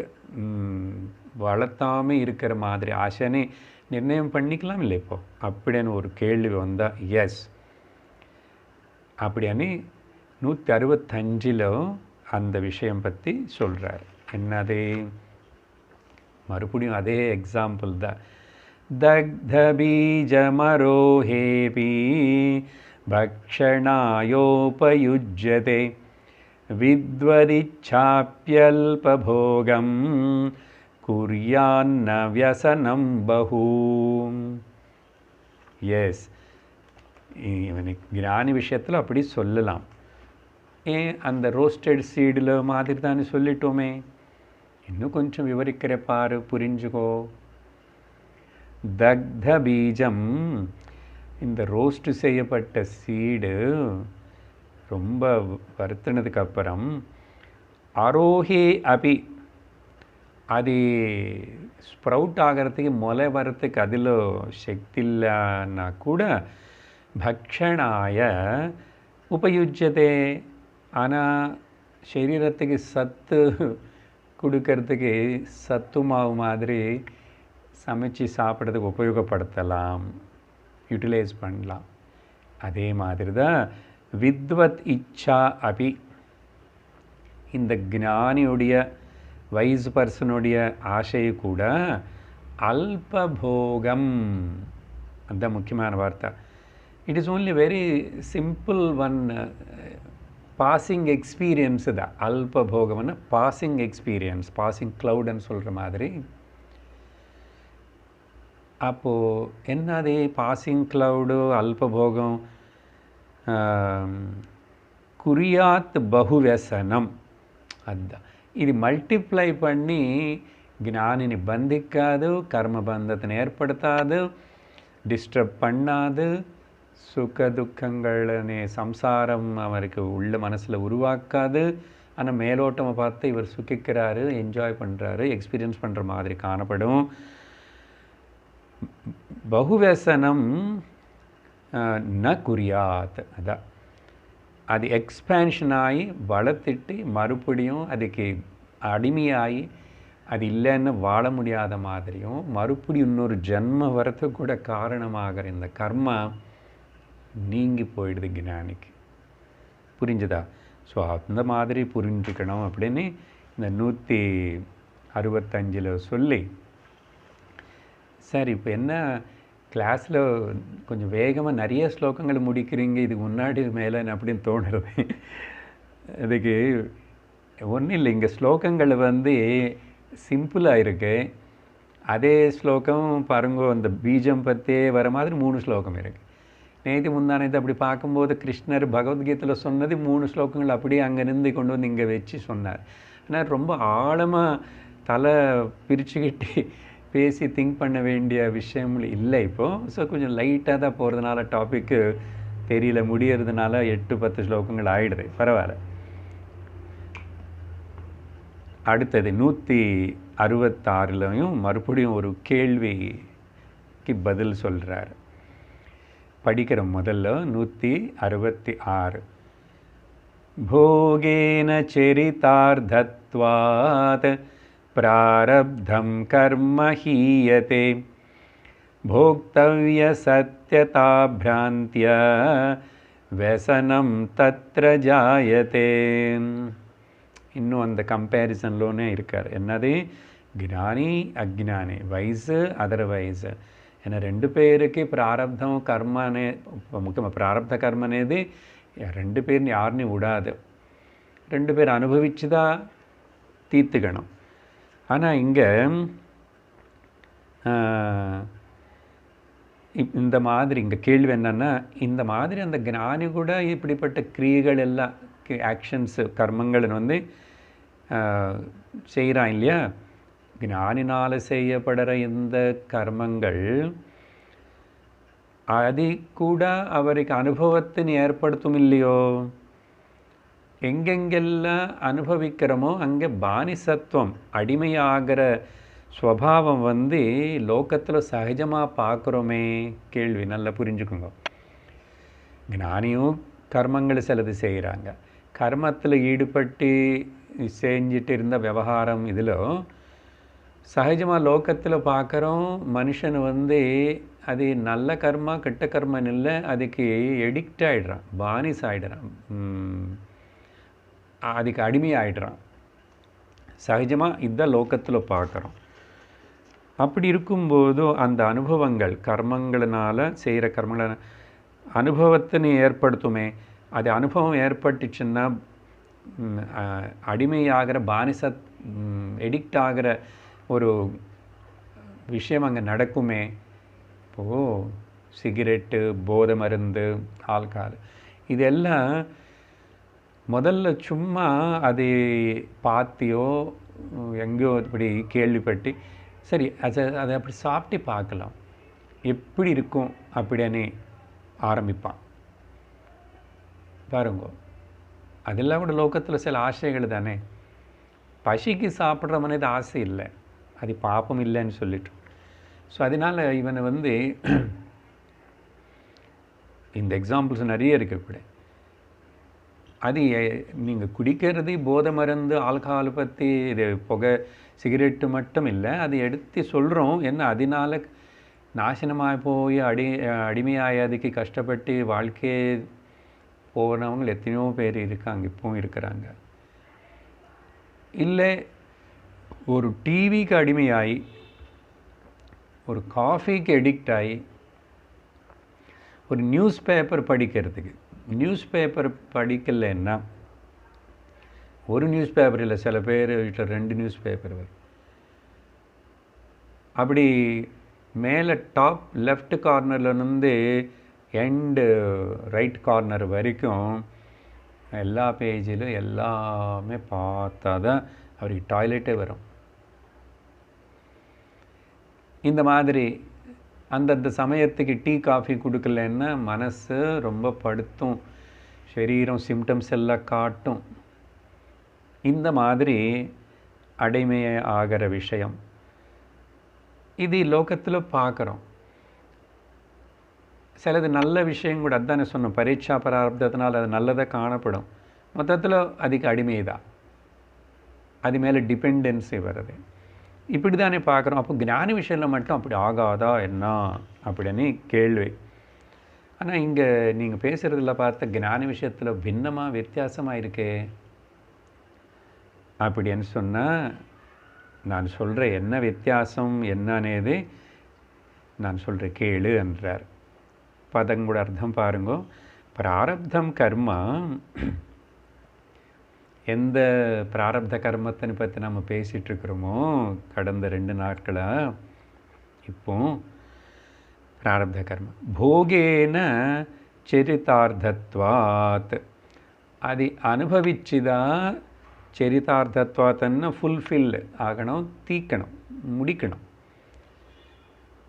வளர்த்தாமல் இருக்கிற மாதிரி ஆசைன்னு நிர்ணயம் பண்ணிக்கலாம் இல்லை இப்போ அப்படின்னு ஒரு கேள்வி வந்தால் எஸ். அப்படின்னு 165 அந்த விஷயம் பற்றி சொல்கிறார். என்னது? மறுபடியும் அதே எக்ஸாம்பிள் தான். தக்த பீஜமரோஹேபி பக்ஷணாயோபயுஜ்யதே வித்வதிச்சாப்யல்பபோகம் குர்யான்ன வியசனம் பஹூ. எஸ், ஞானி விஷயத்தில் அப்படி சொல்லலாம். ஏன் அந்த ரோஸ்டட் சீடில் மாதிரி தானே சொல்லிட்டோமே. இன்னும் கொஞ்சம் விவரிக்கிற பாரு, புரிஞ்சுக்கோ. தக்த பீஜம், இந்த ரோஸ்ட் செய்யப்பட்ட சீடு ரொம்ப வருத்தினதுக்கு அப்புறம் ஆரோஹே அபி, அது ஸ்ப்ரவுட் ஆகிறதுக்கு முளை வரத்துக்கு அதில் சக்தி இல்லைன்னா கூட பக்ஷணாய உபயுஜ்யதே, ஆனால் சரீரத்துக்கு சத்து கொடுக்கறதுக்கு சத்து மாவு மாதிரி சமைச்சு சாப்பிட்றதுக்கு உபயோகப்படுத்தலாம், யூட்டிலைஸ் பண்ணலாம். அதே மாதிரி தான் வித்வத் இச்சா அபி, இந்த ஞானியுடைய வைஸ் பர்சனுடைய ஆசையை கூட அல்பபோகம், அதுதான் முக்கியமான வார்த்தை. It is only very simple one passing experience தான். அல்பபோகம்னா பாசிங் எக்ஸ்பீரியன்ஸ், பாசிங் க்ளவுடுன்னு சொல்கிற மாதிரி. அப்போது என்னது பாசிங் க்ளவுடு, அல்பபோகம்? குறியாத் பகுவசனம், அதுதான். இது மல்டிப்ளை பண்ணி ஞானினி பந்திக்காது, கர்ம பந்தத்தை ஏற்படுத்தாது, டிஸ்டர்ப் பண்ணாது, சுக துக்கங்களே சம்சாரம் அவருக்கு உள்ள மனசில் உருவாக்காது. ஆனால் மேலோட்டமாக பார்த்து இவர் சுகிக்கிறாரு, என்ஜாய் பண்ணுறாரு, எக்ஸ்பீரியன்ஸ் பண்ணுற மாதிரி காணப்படும். பகுவசனம் ந குறியாத், அதான். அது எக்ஸ்பேன்ஷன் ஆகி வளர்த்துட்டு மறுபடியும் அதுக்கு அடிமையாகி அது இல்லைன்னு வாழ முடியாத மாதிரியும், மறுபடியும் இன்னொரு ஜென்ம வரத்துக்கு கூட காரணமாகிற இந்த கர்மா நீங்கி போயிடுது ஞானிக்கு. புரிஞ்சுதா? ஸோ அந்த மாதிரி புரிஞ்சுக்கணும் அப்படின்னு இந்த 165 சொல்லி, சார் இப்போ என்ன கிளாஸில் கொஞ்சம் வேகமாக நிறைய ஸ்லோகங்கள் முடிக்கிறீங்க, இதுக்கு முன்னாடி மேலே அப்படின்னு தோணுறது. அதுக்கு ஒன்றும் இல்லை, இங்கே ஸ்லோகங்கள் வந்து சிம்பிளாக இருக்கு. அதே ஸ்லோகம் பாருங்க, அந்த பீஜம் பற்றியே வர மாதிரி 3 ஸ்லோகம் இருக்குது. நேற்று முந்தானது அப்படி பார்க்கும்போது கிருஷ்ணர் பகவத்கீதையில் சொன்னது 3 ஸ்லோகங்கள் அப்படியே அங்கே நின்று கொண்டு வந்து இங்கே வச்சு சொன்னார். ஆனால் ரொம்ப ஆழமாக தலை பிரிச்சுக்கிட்டு பேசி திங்க் பண்ண வேண்டிய விஷயம் இல்லை இப்போது. ஸோ கொஞ்சம் லைட்டாக தான் போகிறதுனால டாப்பிக்கு தெரியல, முடியறதுனால 8-10 ஸ்லோகங்கள் ஆகிடுது, பரவாயில்ல. அடுத்தது 166 மறுபடியும் ஒரு கேள்விக்கு பதில் சொல்கிறார். படிக்கிற முதல்ல 166. போகேன சரிதார்த்தத்வாத் பிராரப்தம் கர்ம ஹீயதே போக்தவ்ய சத்யதா பிராந்திய व्यसனம் தத்ர ஜாயதே. இன்னும் அந்த கம்பேரிசன்லோனே இருக்கார். என்னது? ஞானி அக்ஞானி, வயசு அதர் வயசு. ஏன்னா 2 பேருக்கு பிராரப்தம் கர்மனே முக்கியமாக. பிராரப்த கர்மனேது 2 பேர்னு யாருன்னு விடாது. 2 பேர் அனுபவிச்சு தான் தீர்த்துக்கணும். ஆனால் இங்கே இந்த மாதிரி இங்கே கேள்வி என்னென்னா, இந்த மாதிரி அந்த ஞானி கூட இப்படிப்பட்ட கிரியைகள் எல்லாம் ஆக்ஷன்ஸு கர்மங்கள் வந்து செய்கிறான் இல்லையா? ஞானினால் செய்யப்படுற இந்த கர்மங்கள் அது கூட அவருக்கு அனுபவத்தின் ஏற்படுத்தும் இல்லையோ? எங்கெங்கெல்லாம் அனுபவிக்கிறோமோ அங்கே பானிசத்துவம் அடிமையாகிற ஸ்வபாவம் வந்து லோகத்தில் சகஜமாக பார்க்குறோமே. கேள்வி நல்லா புரிஞ்சுக்குங்க. ஞானியும் கர்மங்கள் சிலது செய்கிறாங்க. கர்மத்தில் ஈடுபட்டு செஞ்சிட்டு இருந்த விவகாரம் இதில் சகஜமாக லோகத்தில் பார்க்குறோம். மனுஷன் வந்து அது நல்ல கர்மா கெட்ட கர்மன்னு இல்லை, அதுக்கு எடிக்ட் ஆகிடுறான், பானிஸ் ஆகிடுறான், அதுக்கு அடிமையாகிடுறான். சகஜமாக இதுதான் லோகத்தில் பார்க்குறோம். அப்படி இருக்கும்போது அந்த அனுபவங்கள் கர்மங்களினால் செய்கிற கர்மங்களை அனுபவத்தினை ஏற்படுத்துமே. அது அனுபவம் ஏற்பட்டுச்சுன்னா அடிமையாகிற பானிசத் எடிக்ட் ஆகிற ஒரு விஷயம் அங்கே நடக்குமே. இப்போது சிகரெட்டு, போதை மருந்து, ஆல்கஹால் இதெல்லாம் முதல்ல சும்மா அது பார்த்தியோ எங்கேயோ இப்படி கேள்விப்பட்டு சரி அதை அப்படி சாப்பிட்டு பார்க்கலாம் எப்படி இருக்கும் அப்படின்னு ஆரம்பிப்பான். பாருங்க, அதெல்லாம் கூட லோகத்தில் சில ஆசைகள் தானே. பசிக்கு சாப்பிட்ற மனித ஆசை இல்லை, அது பாப்பம் இல்லைன்னு சொல்லிட்டு. ஸோ அதனால் இவனை வந்து இந்த எக்ஸாம்பிள்ஸ் நிறைய இருக்குது கூட. அது நீங்கள் குடிக்கிறது போதை மருந்து ஆல்கஹால் பற்றி இது புகை சிகரெட்டு மட்டும் இல்லை, அது எடுத்து சொல்கிறோம். என்ன அதனால் நாசனமாக போய் அடிமையாகி அதுக்கு கஷ்டப்பட்டு வாழ்க்கையே போனவங்க எத்தனையோ பேர் இருக்காங்க, இப்பவும் இருக்கிறாங்க. இல்லை ஒரு டிவிக்கு அடிமையாகி, ஒரு காஃபிக்கு எடிக்ட் ஆகி, ஒரு நியூஸ் பேப்பர் படிக்கிறதுக்கு, நியூஸ் பேப்பர் படிக்கலைன்னா ஒரு நியூஸ் பேப்பர் இல்லை, சில பேர் வீட்டில் 2 நியூஸ் பேப்பர் வரும். அப்படி மேலே டாப் லெஃப்ட் கார்னர்லேருந்து எண்டு ரைட் கார்னர் வரைக்கும் எல்லா பேஜிலும் எல்லாமே பார்த்தா தான் அவருக்கு டாய்லெட்டே வரும். இந்த மாதிரி அந்தந்த சமயத்துக்கு டீ காஃபி கொடுக்கலன்னா மனசு ரொம்ப படுத்தும், சரீரம் சிம்டம்ஸ் எல்லாம் காட்டும். இந்த மாதிரி அடிமையை ஆகிற விஷயம் இது லோகத்தில் பார்க்குறோம். சிலது நல்ல விஷயம் கூட, அதுதானே சொன்னோம், பரீட்சா பிராரப்தத்தினால் அது நல்லதாக காணப்படும். மொத்தத்தில் அதுக்கு அடிமை தான், அது மேலே டிபெண்டன்சி வருது. இப்படி தானே பார்க்குறோம். அப்போ ஞான விஷயத்தில் மட்டும் அப்படி ஆகாதா என்ன அப்படின்னு கேள்வி. ஆனால் இங்கே நீங்கள் பேசுகிறதுல பார்த்த ஞான விஷயத்தில் பின்னமாக வித்தியாசமாக இருக்கே அப்படின்னு சொன்னால், நான் சொல்கிறேன் என்ன வித்தியாசம் என்னன்னது நான் சொல்கிறேன் கேளு என்றார். பதங்கூட அர்த்தம் பாருங்க. பிராரப்தம் கர்மா, எந்த பிராரப்த கர்மத்தினை பற்றி நம்ம பேசிகிட்ருக்கிறோமோ கடந்த 2 நாட்களாக, இப்போ பிராரப்த கர்ம போகேன சரிதார்த்தத்வாத், அது அனுபவிச்சுதான் சரிதார்த்தத்வாத்தன்னு ஃபுல்ஃபில் ஆகணும், தீக்கணும், முடிக்கணும்.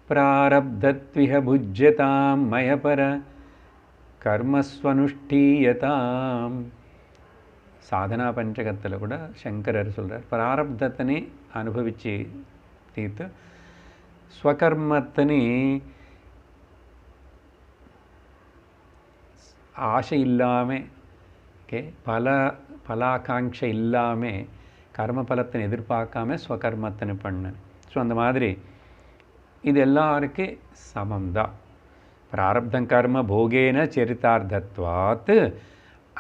பிராரப்தத்விஹ புஜ்யதாம் மயபர கர்மஸ்வனுஷ்டீயதாம். சாதனா பஞ்சகத்தில் கூட சங்கரர் சொல்கிறார், பிராரப்தத்தினை அனுபவித்து தீர்த்து ஸ்வகர்மத்தினை ஆசை இல்லாமல், ஓகே, பலாகாங்ஷை இல்லாமல் கர்ம பலத்தினை எதிர்பார்க்காம ஸ்வகர்மத்தினை பண்ணு. ஸோ அந்த மாதிரி இது எல்லாருக்கும் சமம்தான். பிராரப்தம் கர்ம போகேன சரிதார்த்தத்வாத்,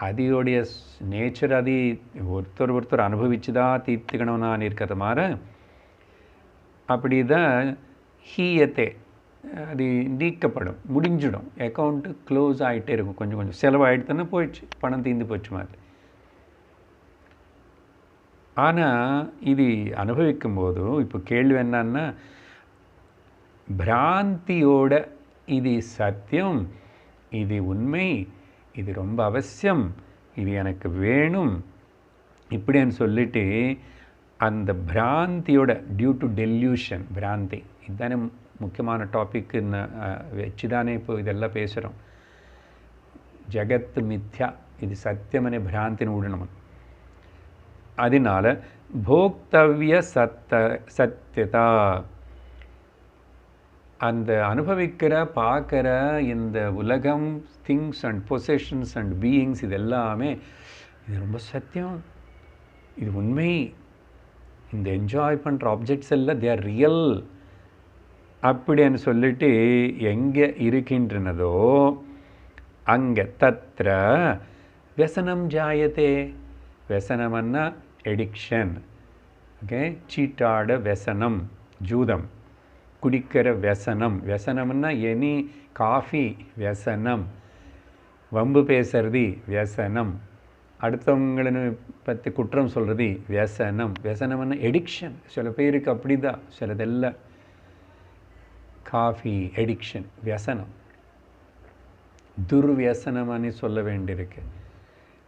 அதோடைய நேச்சர் அது ஒருத்தர் அனுபவிச்சு தான் தீர்த்துக்கணும்னு இருக்கிறது மாதிரி. அப்படி தான் ஹீயத்தை அது நீக்கப்படும், முடிஞ்சிடும், அக்கௌண்ட்டு க்ளோஸ் ஆகிட்டே இருக்கும். கொஞ்சம் கொஞ்சம் செலவாகிடுதுன்னு போயிடுச்சு, பணம் தீர்ந்து போச்சு மாதிரி. ஆனால் இது அனுபவிக்கும் போது இப்போ கேள்வி என்னன்னா, பிராந்தியோட இது சத்தியம், இது உண்மை, இது ரொம்ப அவசியம், இது எனக்கு வேணும் இப்படின்னு சொல்லிட்டு அந்த பிராந்தியோட டியூ டு டெல்யூஷன், பிராந்தி இதுதானே முக்கியமான டாபிக்னு வச்சு தானே இப்போ இதெல்லாம் பேசுகிறோம். ஜகத் மித்யா, இது சத்தியமனே பிராந்தின்னு விடணும். அதனால போக்தவ்ய சத்தியதா, அந்த அனுபவிக்கிற பார்க்குற இந்த உலகம், things and possessions and beings, இது எல்லாமே இது ரொம்ப சத்தியம், இது உண்மை, இந்த என்ஜாய் பண்ணுற ஆப்ஜெக்ட்ஸ் எல்லாம் தே ஆர் ரியல் அப்படின்னு சொல்லிட்டு எங்கே இருக்கின்றனதோ அங்கே தத்ர व्यसனம் ஜாயத்தே. व्यसனம்னா எடிக்ஷன். ஓகே, சீட்டாட व्यसனம், ஜூதம், குடிக்கிற व्यसனம். व्यसனம்னா எனி காஃபி व्यसனம், வம்பு பேசுறது व्यसனம், அடுத்தவங்களை பற்றி குற்றம் சொல்கிறது व्यसனம். व्यसனம்னா எடிக்ஷன். சில பேருக்கு அப்படி தான், சிலதெல்லாம் காஃபி எடிக்ஷன் व्यसனம். துர்வியசனம்னு சொல்ல வேண்டியிருக்கு.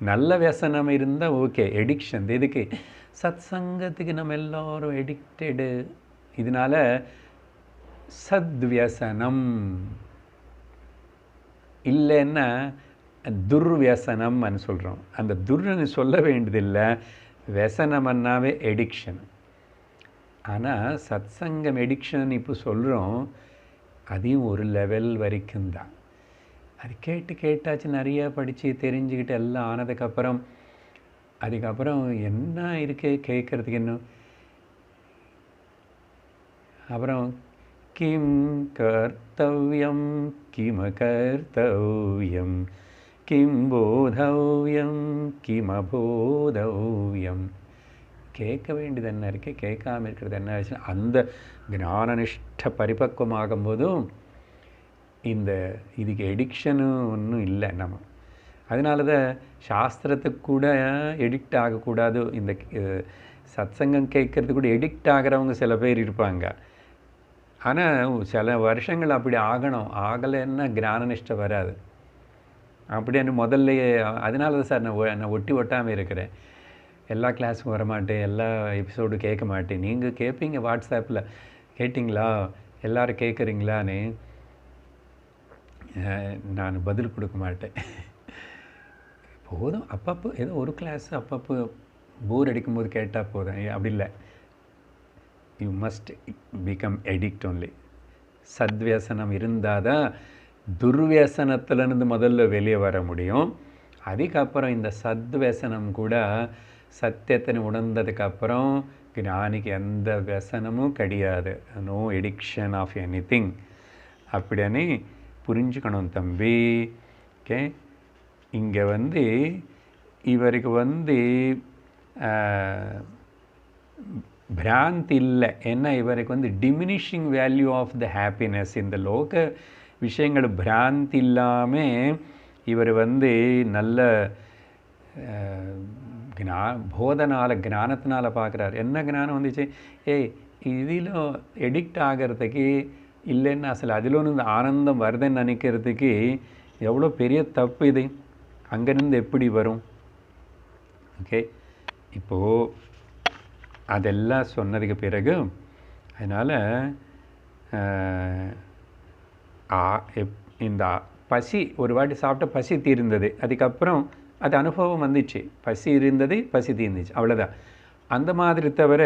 நல்ல व्यसனம் இருந்தால் ஓகே, எடிக்ஷன் எதுக்கு? சத் சங்கத்துக்கு நம்ம எல்லோரும் எடிக்டடு. இதனால சத்வியசனம் இல்லைன்னா துர்வியசனம்னு சொல்கிறோம். அந்த துர்ன்னு சொல்ல வேண்டியதில்லை, व्यसனம்னாவே எடிக்ஷன். ஆனால் சத் சங்கம் எடிக்ஷன் இப்போ சொல்கிறோம், அதையும் ஒரு லெவல் வரைக்கும் தான். அது கேட்டாச்சு, நிறைய படித்து தெரிஞ்சுக்கிட்டு எல்லாம் ஆனதுக்கப்புறம் அதுக்கப்புறம் என்ன இருக்கு கேட்குறதுக்கு இன்னும். அப்புறம் கிம் கர்த்தவ்யம் கிம கர்த்தவ்யம் கிம் போதவ்யம் கிம போதவ்யம், கேட்க வேண்டியது என்ன இருக்குது, கேட்காமல் இருக்கிறது என்ன ஆச்சு. அந்த ஞானனிஷ்ட பரிபக்குவமாகும் போதும் இதுக்கு எடிக்ஷனு ஒன்றும் இல்லை நம்ம. அதனால தான் சாஸ்திரத்துக்கு கூட எடிக்ட் ஆகக்கூடாது. இந்த சத்சங்கம் கேட்கறது கூட எடிக்ட் ஆகிறவங்க சில பேர் இருப்பாங்க. ஆனால் சில வருஷங்கள் அப்படி ஆகணும், ஆகலைன்னா ஞானனிஷ்டை வராது. அப்படின்னு முதல்லையே. அதனால தான் சார் நான் ஒட்டாமல் இருக்கிறேன். எல்லா கிளாஸுக்கும் வரமாட்டேன், எல்லா எபிசோடு கேட்க மாட்டேன். நீங்கள் கேட்பீங்க வாட்ஸ்அப்பில், கேட்டிங்களா, எல்லோரும் கேட்குறீங்களான்னு நான் பதில் கொடுக்க மாட்டேன். போதும், அப்பப்போ ஏதோ ஒரு கிளாஸ் அப்பப்போ போர் அடிக்கும்போது கேட்டால் போதும், அப்படி இல்லை. You must become addict only. சத்வியசனம் இருந்தால் தான் துர்வியசனத்துலேருந்து முதல்ல வெளியே வர முடியும். அதுக்கப்புறம் இந்த சத்வியசனம் கூட சத்தியத்தை உணர்ந்ததுக்கப்புறம் ஞானிக்கு எந்த வியசனமும் கிடையாது. நோ எடிக்ஷன் ஆஃப் எனி திங் அப்படின்னு புரிஞ்சுக்கணும் தம்பி. ஓகே, இங்கே இவருக்கு பிராந்தி இல்லை. ஏன்னா இவருக்கு diminishing value of the happiness, இந்த லோக விஷயங்கள் பிராந்தி இல்லாமல் இவர் நல்ல போதனால் ஞானத்தினால் பார்க்குறாரு. என்ன ஞானம் வந்துச்சு? இதில் எடிக்ட் ஆகிறதுக்கு இல்லைன்னா அசல் அதில் ஒன்று ஆனந்தம் வருதுன்னு நினைக்கிறதுக்கு எவ்வளோ பெரிய தப்பு இது. அங்கேருந்து எப்படி வரும்? ஓகே, இப்போது அதெல்லாம் சொன்னதுக்கு பிறகு அதனால் இந்த பசி ஒரு வாட்டி சாப்பிட்ட பசி தீர்ந்தது. அதுக்கப்புறம் அது அனுபவம் வந்துச்சு, பசி இருந்தது, பசி தீர்ந்துச்சு, அவ்வளோதான். அந்த மாதிரி தவிர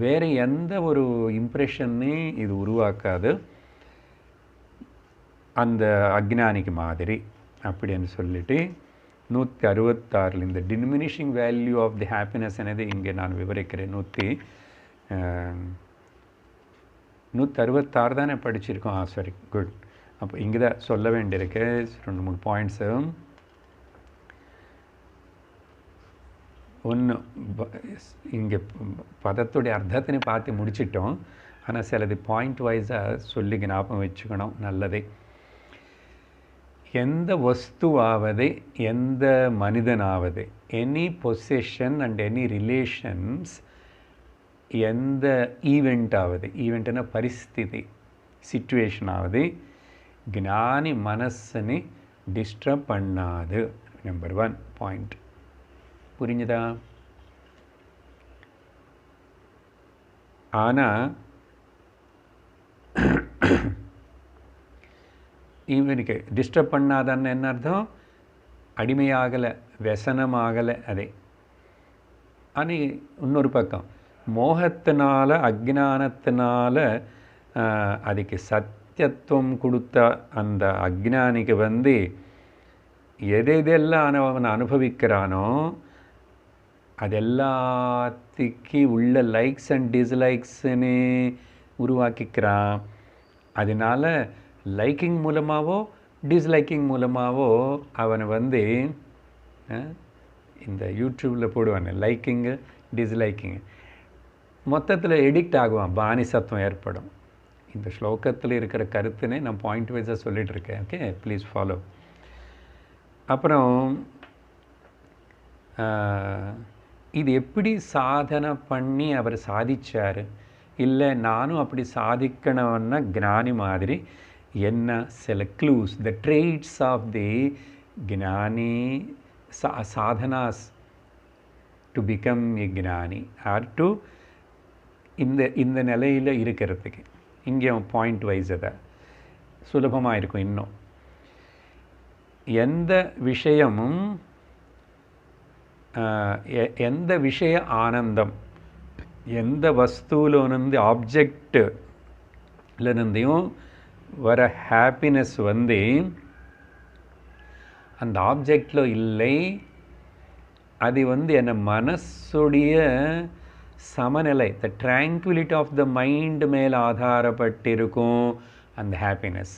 வேறு எந்த ஒரு இம்ப்ரெஷன்னே இது உருவாக்காது அந்த அக்ஞானிக்கு மாதிரி அப்படின்னு சொல்லிட்டு 166 இந்த diminishing value of the happiness అనేది இங்கே நான் விவரிக்கிறேன். 166 தானே படிச்சிருக்கோம். சரி, குட். அப்போ இங்கே தான் சொல்ல வேண்டியிருக்கு 2-3 பாயிண்ட்ஸு. ஒன்று, இங்கே பதத்துடைய அர்த்தத்தினை பார்த்து முடிச்சிட்டோம். ஆனால் சிலது பாயிண்ட் வைஸாக சொல்லி ஞாபகம் வச்சுக்கணும், நல்லதே. எந்த வஸ்துவாவது, எந்த மனிதனாவது, எனி பொசெஷன் அண்ட் எனி ரிலேஷன்ஸ் எந்த ஈவெண்ட் ஆகுது, ஈவெண்ட்னா பரிஸ்திதி, சிச்சுவேஷன் ஆகுது, ஞானி மனசனை டிஸ்டர்ப் பண்ணாது. Number 1 point. புரிஞ்சுதா? ஆனால் இவனுக்கு டிஸ்டர்ப் பண்ணாதான்னு என்ன அர்த்தம்? அடிமையாகலை, व्यसனமாகலை. அதே ஆனால் இன்னொரு பக்கம் மோகத்தினால அஜ்ஞானத்தினால அதுக்கு சத்தியத்துவம் கொடுத்த அந்த அஜ்ஞானிக்கு வந்து எதெல்லாம் அவன் அனுபவிக்கிறானோ அதெல்லாத்துக்கு உள்ள லைக்ஸ் அண்ட் டிஸ்லைக்ஸ்ன்னு உருவாக்கிக்கிறான். அதனால் லைக்கிங் மூலமாகவோ டிஸ்லைக்கிங் மூலமாகவோ அவனை வந்து இந்த யூடியூப்பில் போடுவாங்க லைக்கிங்கு டிஸ்லைக்கிங்கு, மொத்தத்தில் எடிக்ட் ஆகுவான், பானிசத்துவம் ஏற்படும். இந்த ஸ்லோகத்தில் இருக்கிற கருத்துனே நான் பாயிண்ட் வைஸாக சொல்லிகிட்டு இருக்கேன். Okay, please follow. அப்புறம் இது எப்படி சாதனை பண்ணி அவர் சாதிச்சார்? இல்லை நானும் அப்படி சாதிக்கணும்னா ஞானி மாதிரி என்ன சில clues, the traits of the ஞானி சாதனாஸ் டு பிகம் எ ஞானி ஆர் டு இந்த நிலையில் இருக்கிறதுக்கு. இங்கே பாயிண்ட் வைஸ் அதை சுலபமாக இருக்கும். இன்னும் எந்த விஷயமும் எந்த விஷய ஆனந்தம், எந்த வஸ்துவிலிருந்து ஆப்ஜெக்ட்லேருந்தையும் வர ஹாப்பினஸ் வந்து அந்த ஆப்ஜெக்டில் இல்லை, அது வந்து என்ன மனசுடைய சமநிலை, த ட்ராங்குவிலிட்டி ஆஃப் த மைண்ட் மேலே ஆதாரப்பட்டிருக்கும் அந்த ஹாப்பினஸ்.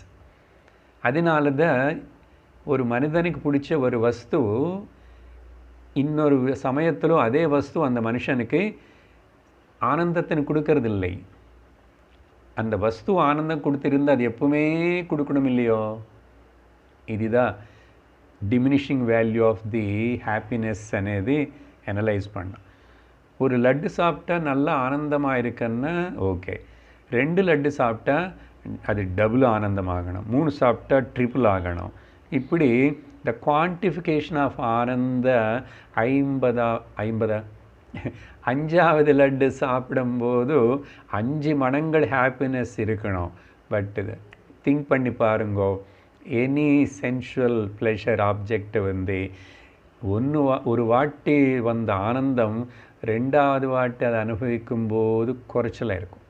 அதனால தான் ஒரு மனிதனுக்கு பிடிச்ச ஒரு வஸ்து இன்னொரு சமயத்திலும் அதே வஸ்து அந்த மனுஷனுக்கு ஆனந்தத்தின் கொடுக்கறதில்லை. அந்த வஸ்து ஆனந்தம் கொடுத்திருந்து அது எப்பவுமே கொடுக்கணும் இல்லையோ? இதுதான் diminishing value of the happiness అనేది அனலைஸ் பண்ணோம். ஒரு லட்டு சாப்பிட்டா நல்லா ஆனந்தமாக இருக்குன்னா ஓகே, 2 லட்டு சாப்பிட்டா அது டபுள் ஆனந்தமாகணும், 3 சாப்பிட்டா ட்ரிபிள் ஆகணும். இப்படி த குவான்டிஃபிகேஷன் ஆஃப் ஆனந்த 50 5வது லட்டு சாப்பிடும்போது 5 மடங்கள் ஹாப்பினஸ் இருக்கணும். பட் திங்க் பண்ணி பாருங்கோ, எனி சென்சுவல் ப்ளஷர் ஆப்ஜெக்ட் வந்து ஒரு வாட்டி வந்த ஆனந்தம் 2வது வாட்டி அதை அனுபவிக்கும் போது குறைச்சலாக இருக்கும்.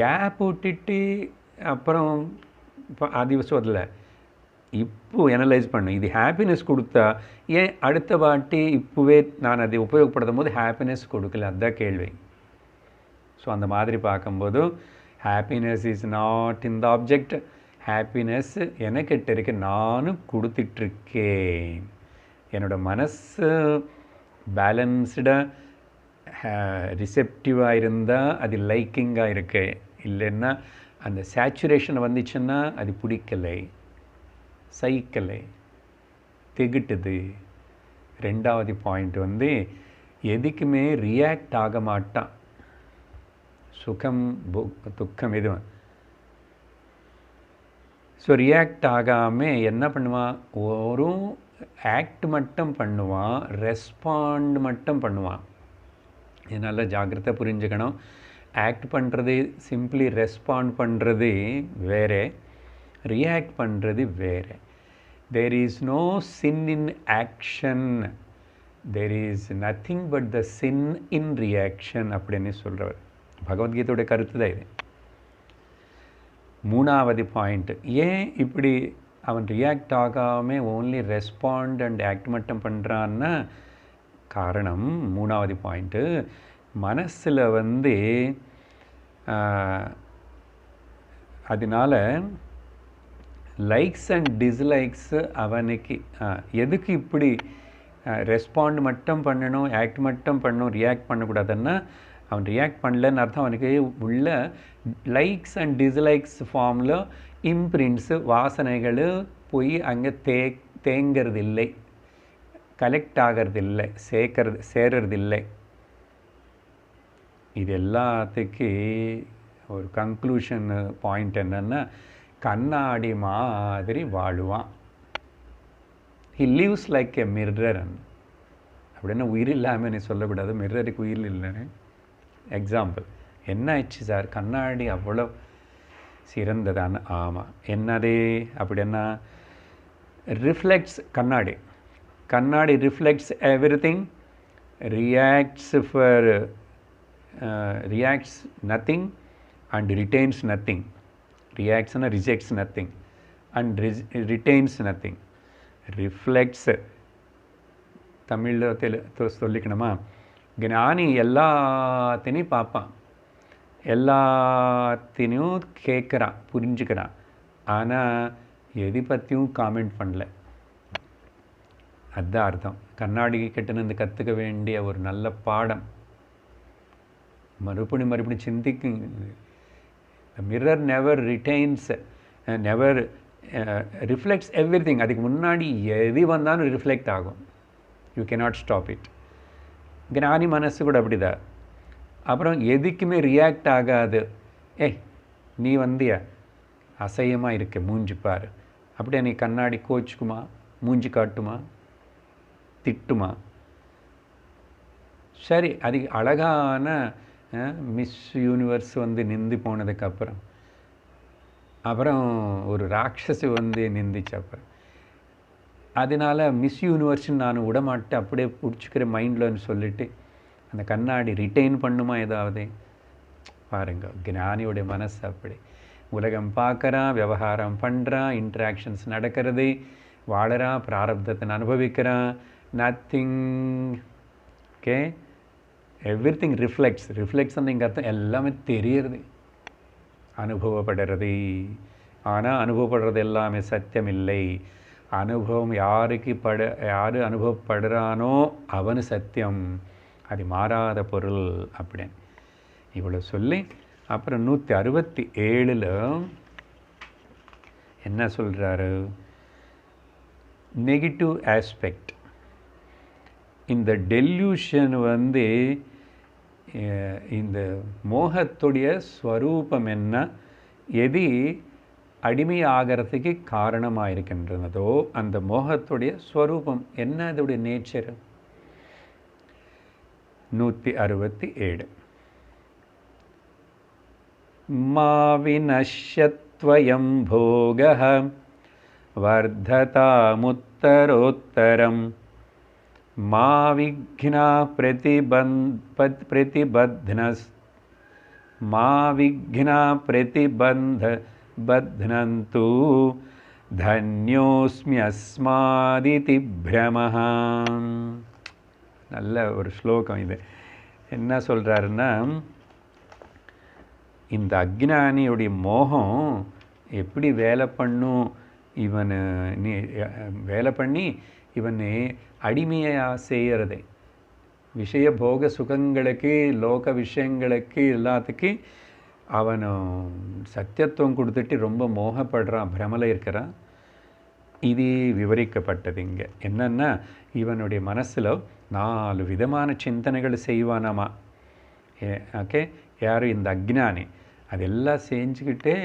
கேப் விட்டுட்டு அப்புறம் இப்போ அதிவசத்தில் இப்போ அனலைஸ் பண்ணும், இது ஹாப்பினஸ் கொடுத்தா ஏன் அடுத்த வாட்டி இப்போவே நான் அதை உபயோகப்படுத்தும் போது ஹாப்பினஸ் கொடுக்கல, அதுதான் கேள்வி. ஸோ அந்த மாதிரி பார்க்கும்போது happiness is not in the object, happiness எனக்கிட்ட இருக்கு, நானும் கொடுத்துட்ருக்கேன். என்னோடய மனசு பேலன்ஸ்டாக ரிசெப்டிவாக இருந்தால் அது லைக்கிங்காக இருக்கு, இல்லைன்னா அந்த சேச்சுரேஷன் வந்துச்சுன்னா அது பிடிக்கலை, சைக்கலை, திகிட்டுது. 2வது பாயிண்ட் வந்து எதுக்குமே ரியாக்ட் ஆக மாட்டான், சுகம் துக்கம் எதுவும். ஸோ ரியாக்ட் ஆகாமல் என்ன பண்ணுவான், ஒரு ஆக்ட் மட்டும் பண்ணுவான், ரெஸ்பாண்ட் மட்டும் பண்ணுவான். இதனால் ஜாக்கிரதை புரிஞ்சுக்கணும். ஆக்ட் பண்ணுறது, சிம்பிளி ரெஸ்பாண்ட் பண்ணுறது வேறு, ரியாக்ட் பண்ணுறது வேறு. There is no sin in action, there is nothing but the sin in reaction அப்படின்னு சொல்கிறவர். பகவத்கீதையோட கருத்து தான் இது. 3வது பாயிண்ட், ஏன் இப்படி அவன் ரியாக்ட் ஆகாமல் ஓன்லி ரெஸ்பாண்ட் அண்ட் ஆக்ட் மட்டும் பண்ணுறான்னா காரணம் 3வது பாயிண்ட்டு, மனசில் வந்து அதனால் லைக்ஸ் அண்ட் டிஸ்லைக்ஸ் அவனுக்கு எதுக்கு இப்படி ரெஸ்பாண்ட் மட்டும் பண்ணணும், ஆக்ட் மட்டும் பண்ணணும், ரியாக்ட் பண்ணக்கூடாதுன்னா அவன் ரியாக்ட் பண்ணலன்னு அர்த்தம். அவனுக்கு உள்ள லைக்ஸ் அண்ட் டிஸ்லைக்ஸ் ஃபார்மில் இம்ப்ரிண்ட்ஸு, வாசனைகள் போய் அங்கே தேங்கிறதில்லை, கலெக்ட் ஆகிறதில்லை, சேர்றதில்லை. இது எல்லாத்துக்கு ஒரு கன்க்ளூஷன் பாயிண்ட் என்னென்னா, கண்ணாடி மாதிரி வாழுவான். He lives like a mirror. அப்படின்னா உயிர் இல்லாமல் நீ சொல்லக்கூடாது, மிர்ரருக்கு உயிர் இல்லைன்னு. எக்ஸாம்பிள் என்ன ஆயிடுச்சு சார், கண்ணாடி அவ்வளோ சிறந்ததான? ஆமாம். என்னது அப்படின்னா, ரிஃப்ளெக்ட்ஸ். கண்ணாடி reflects everything, reacts nothing and retains nothing. ரியாக்ட்ஸ்னா rejects nothing and retains nothing. Reflects தமிழில் சொல்லிக்கணுமா, ஞானி எல்லாத்தையும் பார்ப்பான், எல்லாத்தையும் கேட்குறான், புரிஞ்சுக்கிறான். ஆனால் எதை பற்றியும் காமெண்ட் பண்ணல. அதுதான் அர்த்தம். கண்ணாடி கிட்டேருந்து கற்றுக்க வேண்டிய ஒரு நல்ல பாடம். மறுபடியும் சிந்திக்கும். Mirror never retains, never reflects everything. அதுக்கு முன்னாடி எது வந்தாலும் ரிஃப்ளெக்ட் ஆகும். You cannot stop it. ஞானி மனசு கூட அப்படிதான். அப்புறம் எதுக்குமே ரியாக்ட் ஆகாது. நீ வந்தியா, அசையமாக இருக்க, மூஞ்சி பாரு. அப்படியே நீ கண்ணாடி கோச்சுக்குமா, மூஞ்சி காட்டுமா, திட்டுமா? சரி, அது அழகான மிஸ் யூனிவர்ஸ் நிந்தி போனதுக்கப்புறம், அப்புறம் ஒரு ராட்சசி நிந்திச்சு. அப்புறம் அதனால் மிஸ் யூனிவர்ஸ்ன்னு நான் விடமாட்டேன், அப்படியே பிடிச்சிக்கிற மைண்டில்னு சொல்லிவிட்டு அந்த கண்ணாடி ரிட்டைன் பண்ணுமா ஏதாவது? பாருங்க, ஞானியோடைய மனசு அப்படி. உலகம் பார்க்குறான், விவகாரம் பண்ணுறான், இன்ட்ராக்ஷன்ஸ் நடக்கிறது, வாழறான், பிராரப்தத்தை அனுபவிக்கிறான். நத்திங். ஓகே, எவ்ரிதிங் ரிஃப்ளெக்ட்ஸ் இங்கே அர்த்தம் எல்லாமே தெரியறது, அனுபவப்படுறது. ஆனால் அனுபவப்படுறது எல்லாமே சத்தியம் இல்லை. அனுபவம் யார் அனுபவப்படுறானோ அவனு சத்தியம், அது மாறாத பொருள் அப்படின்னு இவ்வளோ சொல்லி, அப்புறம் 167 என்ன சொல்கிறாரு? Negative aspect. இந்த டெல்யூஷன் இந்த மோகத்துடைய ஸ்வரூபம் என்ன, எது அடிமையாகிறதுக்கு காரணமாக இருக்கின்றனதோ அந்த மோகத்துடைய ஸ்வரூபம் என்ன, அதோடைய நேச்சர். 167 மா விநஷ்யத்வயம் போகः வர்ததாமுத்தரோத்தரம் மா விக்னா பிரதிபத்னந்து தன்யோஸ்மியஸ்மாதிதி பிரமஹ. நல்ல ஒரு ஸ்லோகம் இது. என்ன சொல்கிறாருன்னா, இந்த அக்ஞானியுடைய மோகம் எப்படி வேலை பண்ணும், வேலை பண்ணி இவனை அடிமையாக செய்கிறது. விஷய போக சுகங்களுக்கு, லோக விஷயங்களுக்கு, எல்லாத்துக்கு அவன் சத்தியத்துவம் கொடுத்துட்டு ரொம்ப மோகப்படுறான், பிரமல இருக்கிறான். இது விவரிக்கப்பட்டது இங்கே. என்னென்னா, இவனுடைய மனசில் 4 விதமான சிந்தனைகள் செய்வானாமா. ஓகே, யாரும் இந்த அக்ஞானி அதெல்லாம் செஞ்சுக்கிட்டே,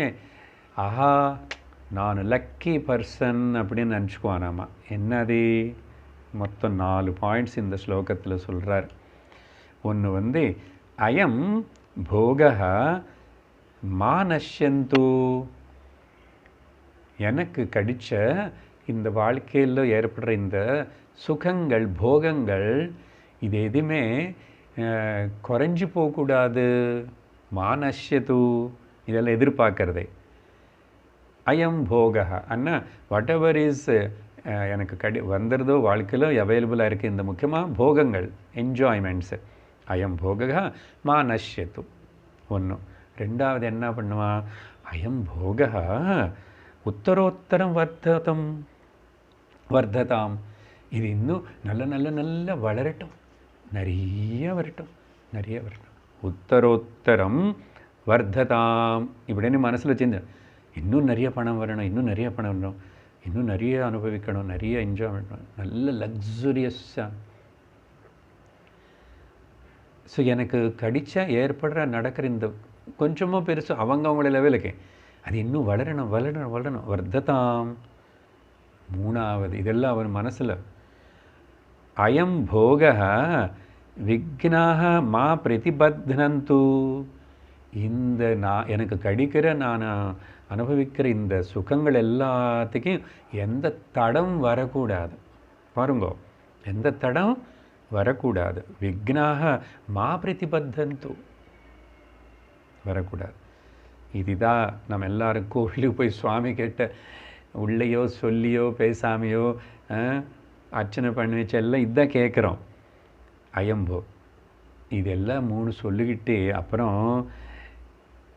ஆஹா நான் லக்கி பர்சன் அப்படின்னு நினச்சிக்குவானாமா. என்னது? மொத்தம் 4 பாயிண்ட்ஸ் இந்த ஸ்லோகத்தில் சொல்கிறார். ஒன்று அயம் போகः மா நஷ்யந்து. எனக்கு கிடைச்ச இந்த வாழ்க்கையில் ஏற்படுற இந்த சுகங்கள், போகங்கள், இது எதுவுமே குறைஞ்சி போகக்கூடாது. மா நஷ்யது, இதெல்லாம் எதிர்பார்க்கறதே. அயம் போகः அண்ணா வாட் எவர் இஸ் எனக்கு வந்துடுதோ வாழ்க்கையில் அவைலபிளாக இருக்குது. இந்த முக்கியமாக போகங்கள், என்ஜாய்மெண்ட்ஸு. அயம் போகः மா நஷ்யத்து. ஒன்று. ரெண்டாவது என்ன பண்ணுவான்? அயம் போகः உத்தரோத்தரம் வர்த்ததாம். இது இன்னும் நல்ல வளரட்டும், நிறைய வரட்டும். உத்தரோத்தரம் வர்த்ததாம் இப்படின்னு மனசில் வச்சுருந்த, இன்னும் நிறைய பணம் வரணும். இன்னும் நிறைய அனுபவிக்கணும், நிறைய என்ஜாய் பண்ணணும், நல்ல லக்ஸுரியஸாக. ஸோ எனக்கு கடிச்சா ஏற்படுற நடக்கிற இந்த கொஞ்சமோ பெருசு அவங்கள லெவலுக்கு அது இன்னும் வளரணும் வளரணும் வளரணும். வர்த்ததாம். மூணாவது இதெல்லாம் அவர் மனசில். அயம் போக விக்னாக மா பிரதிபத்னந்து. இந்த நான் எனக்கு கடிக்கிற நான் அனுபவிக்கிற இந்த சுகங்கள் எல்லாத்துக்கும் எந்த தடம் வரக்கூடாது. பாருங்கோ, எந்த தடம் வரக்கூடாது. விக்னாக மா பிரதிபத்தந்து, வரக்கூடாது. இதுதான் நம்ம எல்லாரும் கோவிலுக்கு போய் சுவாமி கேட்ட உள்ளேயோ சொல்லியோ பேசாமையோ அர்ச்சனை பண்ணி வச்சு எல்லாம் இதுதான் கேட்குறோம். அயம்போ இதெல்லாம் 3 சொல்லிக்கிட்டு அப்புறம்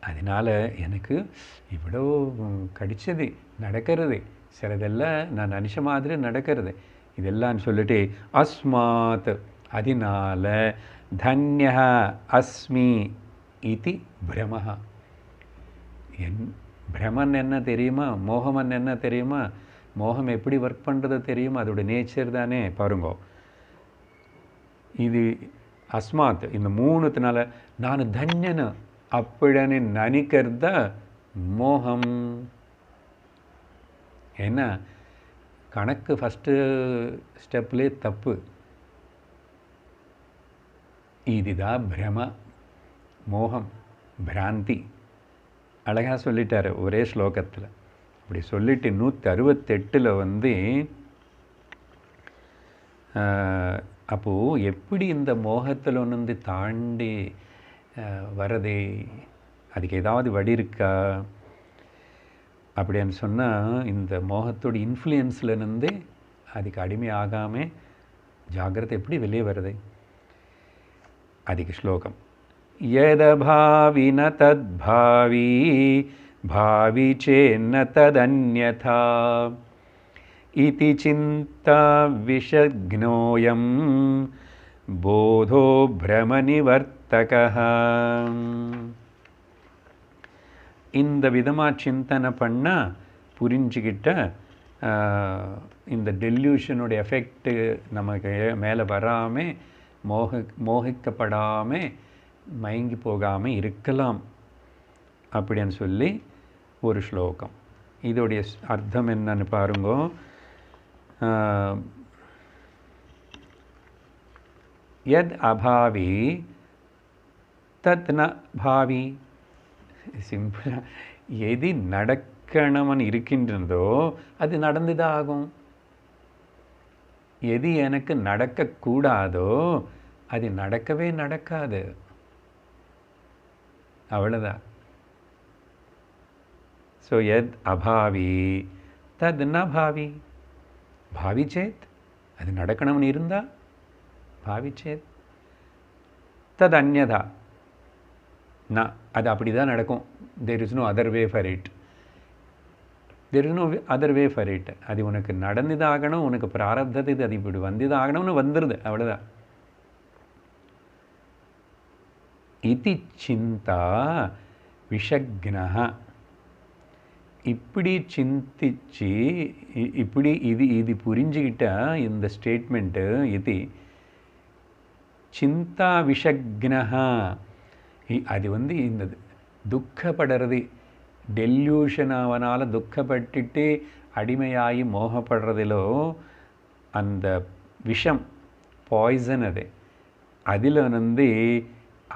அதனால் எனக்கு இவ்வளோ கடிச்சது நடக்கிறது, சிலதெல்லாம் நான் நினச்ச மாதிரி நடக்கிறது, இதெல்லாம் சொல்லிட்டு அஸ்மாத் அதனால தன்யா அஸ்மி இதி பிரமஹா. பிரமன் என்ன தெரியுமா, மோகமன் என்ன தெரியுமா, மோகம் எப்படி ஒர்க் பண்ணுறது தெரியுமா, அதோட நேச்சர் தானே. பாருங்கோ, இது அஸ்மாத் இந்த 3த்தினால நான் தன்யனு அப்படின்னு நினைக்கிறத மோகம். ஏன்னா கணக்கு ஃபஸ்ட்டு ஸ்டெப்லேயே தப்பு. இதுதான் பிரம, மோகம், பிராந்தி. அழகாக சொல்லிட்டார் ஒரே ஸ்லோகத்தில். அப்படி சொல்லிட்டு 168 அப்போது எப்படி இந்த மோகத்தில் ஒன்று தாண்டி வரதே, அதுக்கு ஏதாவது வழி இருக்கா அப்படின்னு சொன்னால், இந்த மோகத்தோட இன்ஃப்ளூயன்ஸ்லேருந்து அதுக்கு அடிமை ஆகாமல் ஜாகிரதை எப்படி வெளியே வருது, அதுக்கு ஸ்லோகம். யதபாவி ந தத்பாவி பாவி சேன்ன ததன்யதா இதி சிந்தா விஷக்னோயம் போதோ பிரமநிவர்த்தகः. இந்த விதமாக சிந்தனை பண்ணால் புரிஞ்சுக்கிட்ட இந்த டெல்யூஷனுடைய எஃபெக்ட்டு நமக்கு மேலே வராமல் மோகிக்கப்படாமல் மயங்கி போகாமல் இருக்கலாம் அப்படின்னு சொல்லி ஒரு ஸ்லோகம். இதோடைய அர்த்தம் என்னன்னு பாருங்கோ. யத் அபாவி தத் ந பாவி. சிம்பிளாக எது நடக்கணும்னு இருக்கின்றதோ அது நடந்துதான் ஆகும். எது எனக்கு நடக்கக்கூடாதோ அது நடக்கவே நடக்காது. அவ்வளோதான். ஸோ யத் அபாவி தத் ந பாவி. பாவி சேத் அது நடக்கணும்னு இருந்தால், பாவி சேத் தத் அந்யதா ந, அது அப்படி தான் நடக்கும். There is no other way for it. There is no other way for it. அது உனக்கு நடந்துதாகணும், உனக்கு பிராரப்தத்துக்கு அது இப்படி வந்துதாகணும்னு வந்துடுது, அவ்வளோதான். இதி சிந்தா விஷக்னஹ. இப்படி சிந்திச்சு இப்படி இது புரிஞ்சுக்கிட்டா இந்த ஸ்டேட்மெண்ட்டு இது சிந்தா விஷக்னஹா. அது இந்த துக்கப்படுறது, டெல்யூஷன் அவனால் துக்கப்பட்டுட்டு அடிமையாகி மோகப்படுறதிலோ அந்த விஷம், பாய்சன், அது அதில்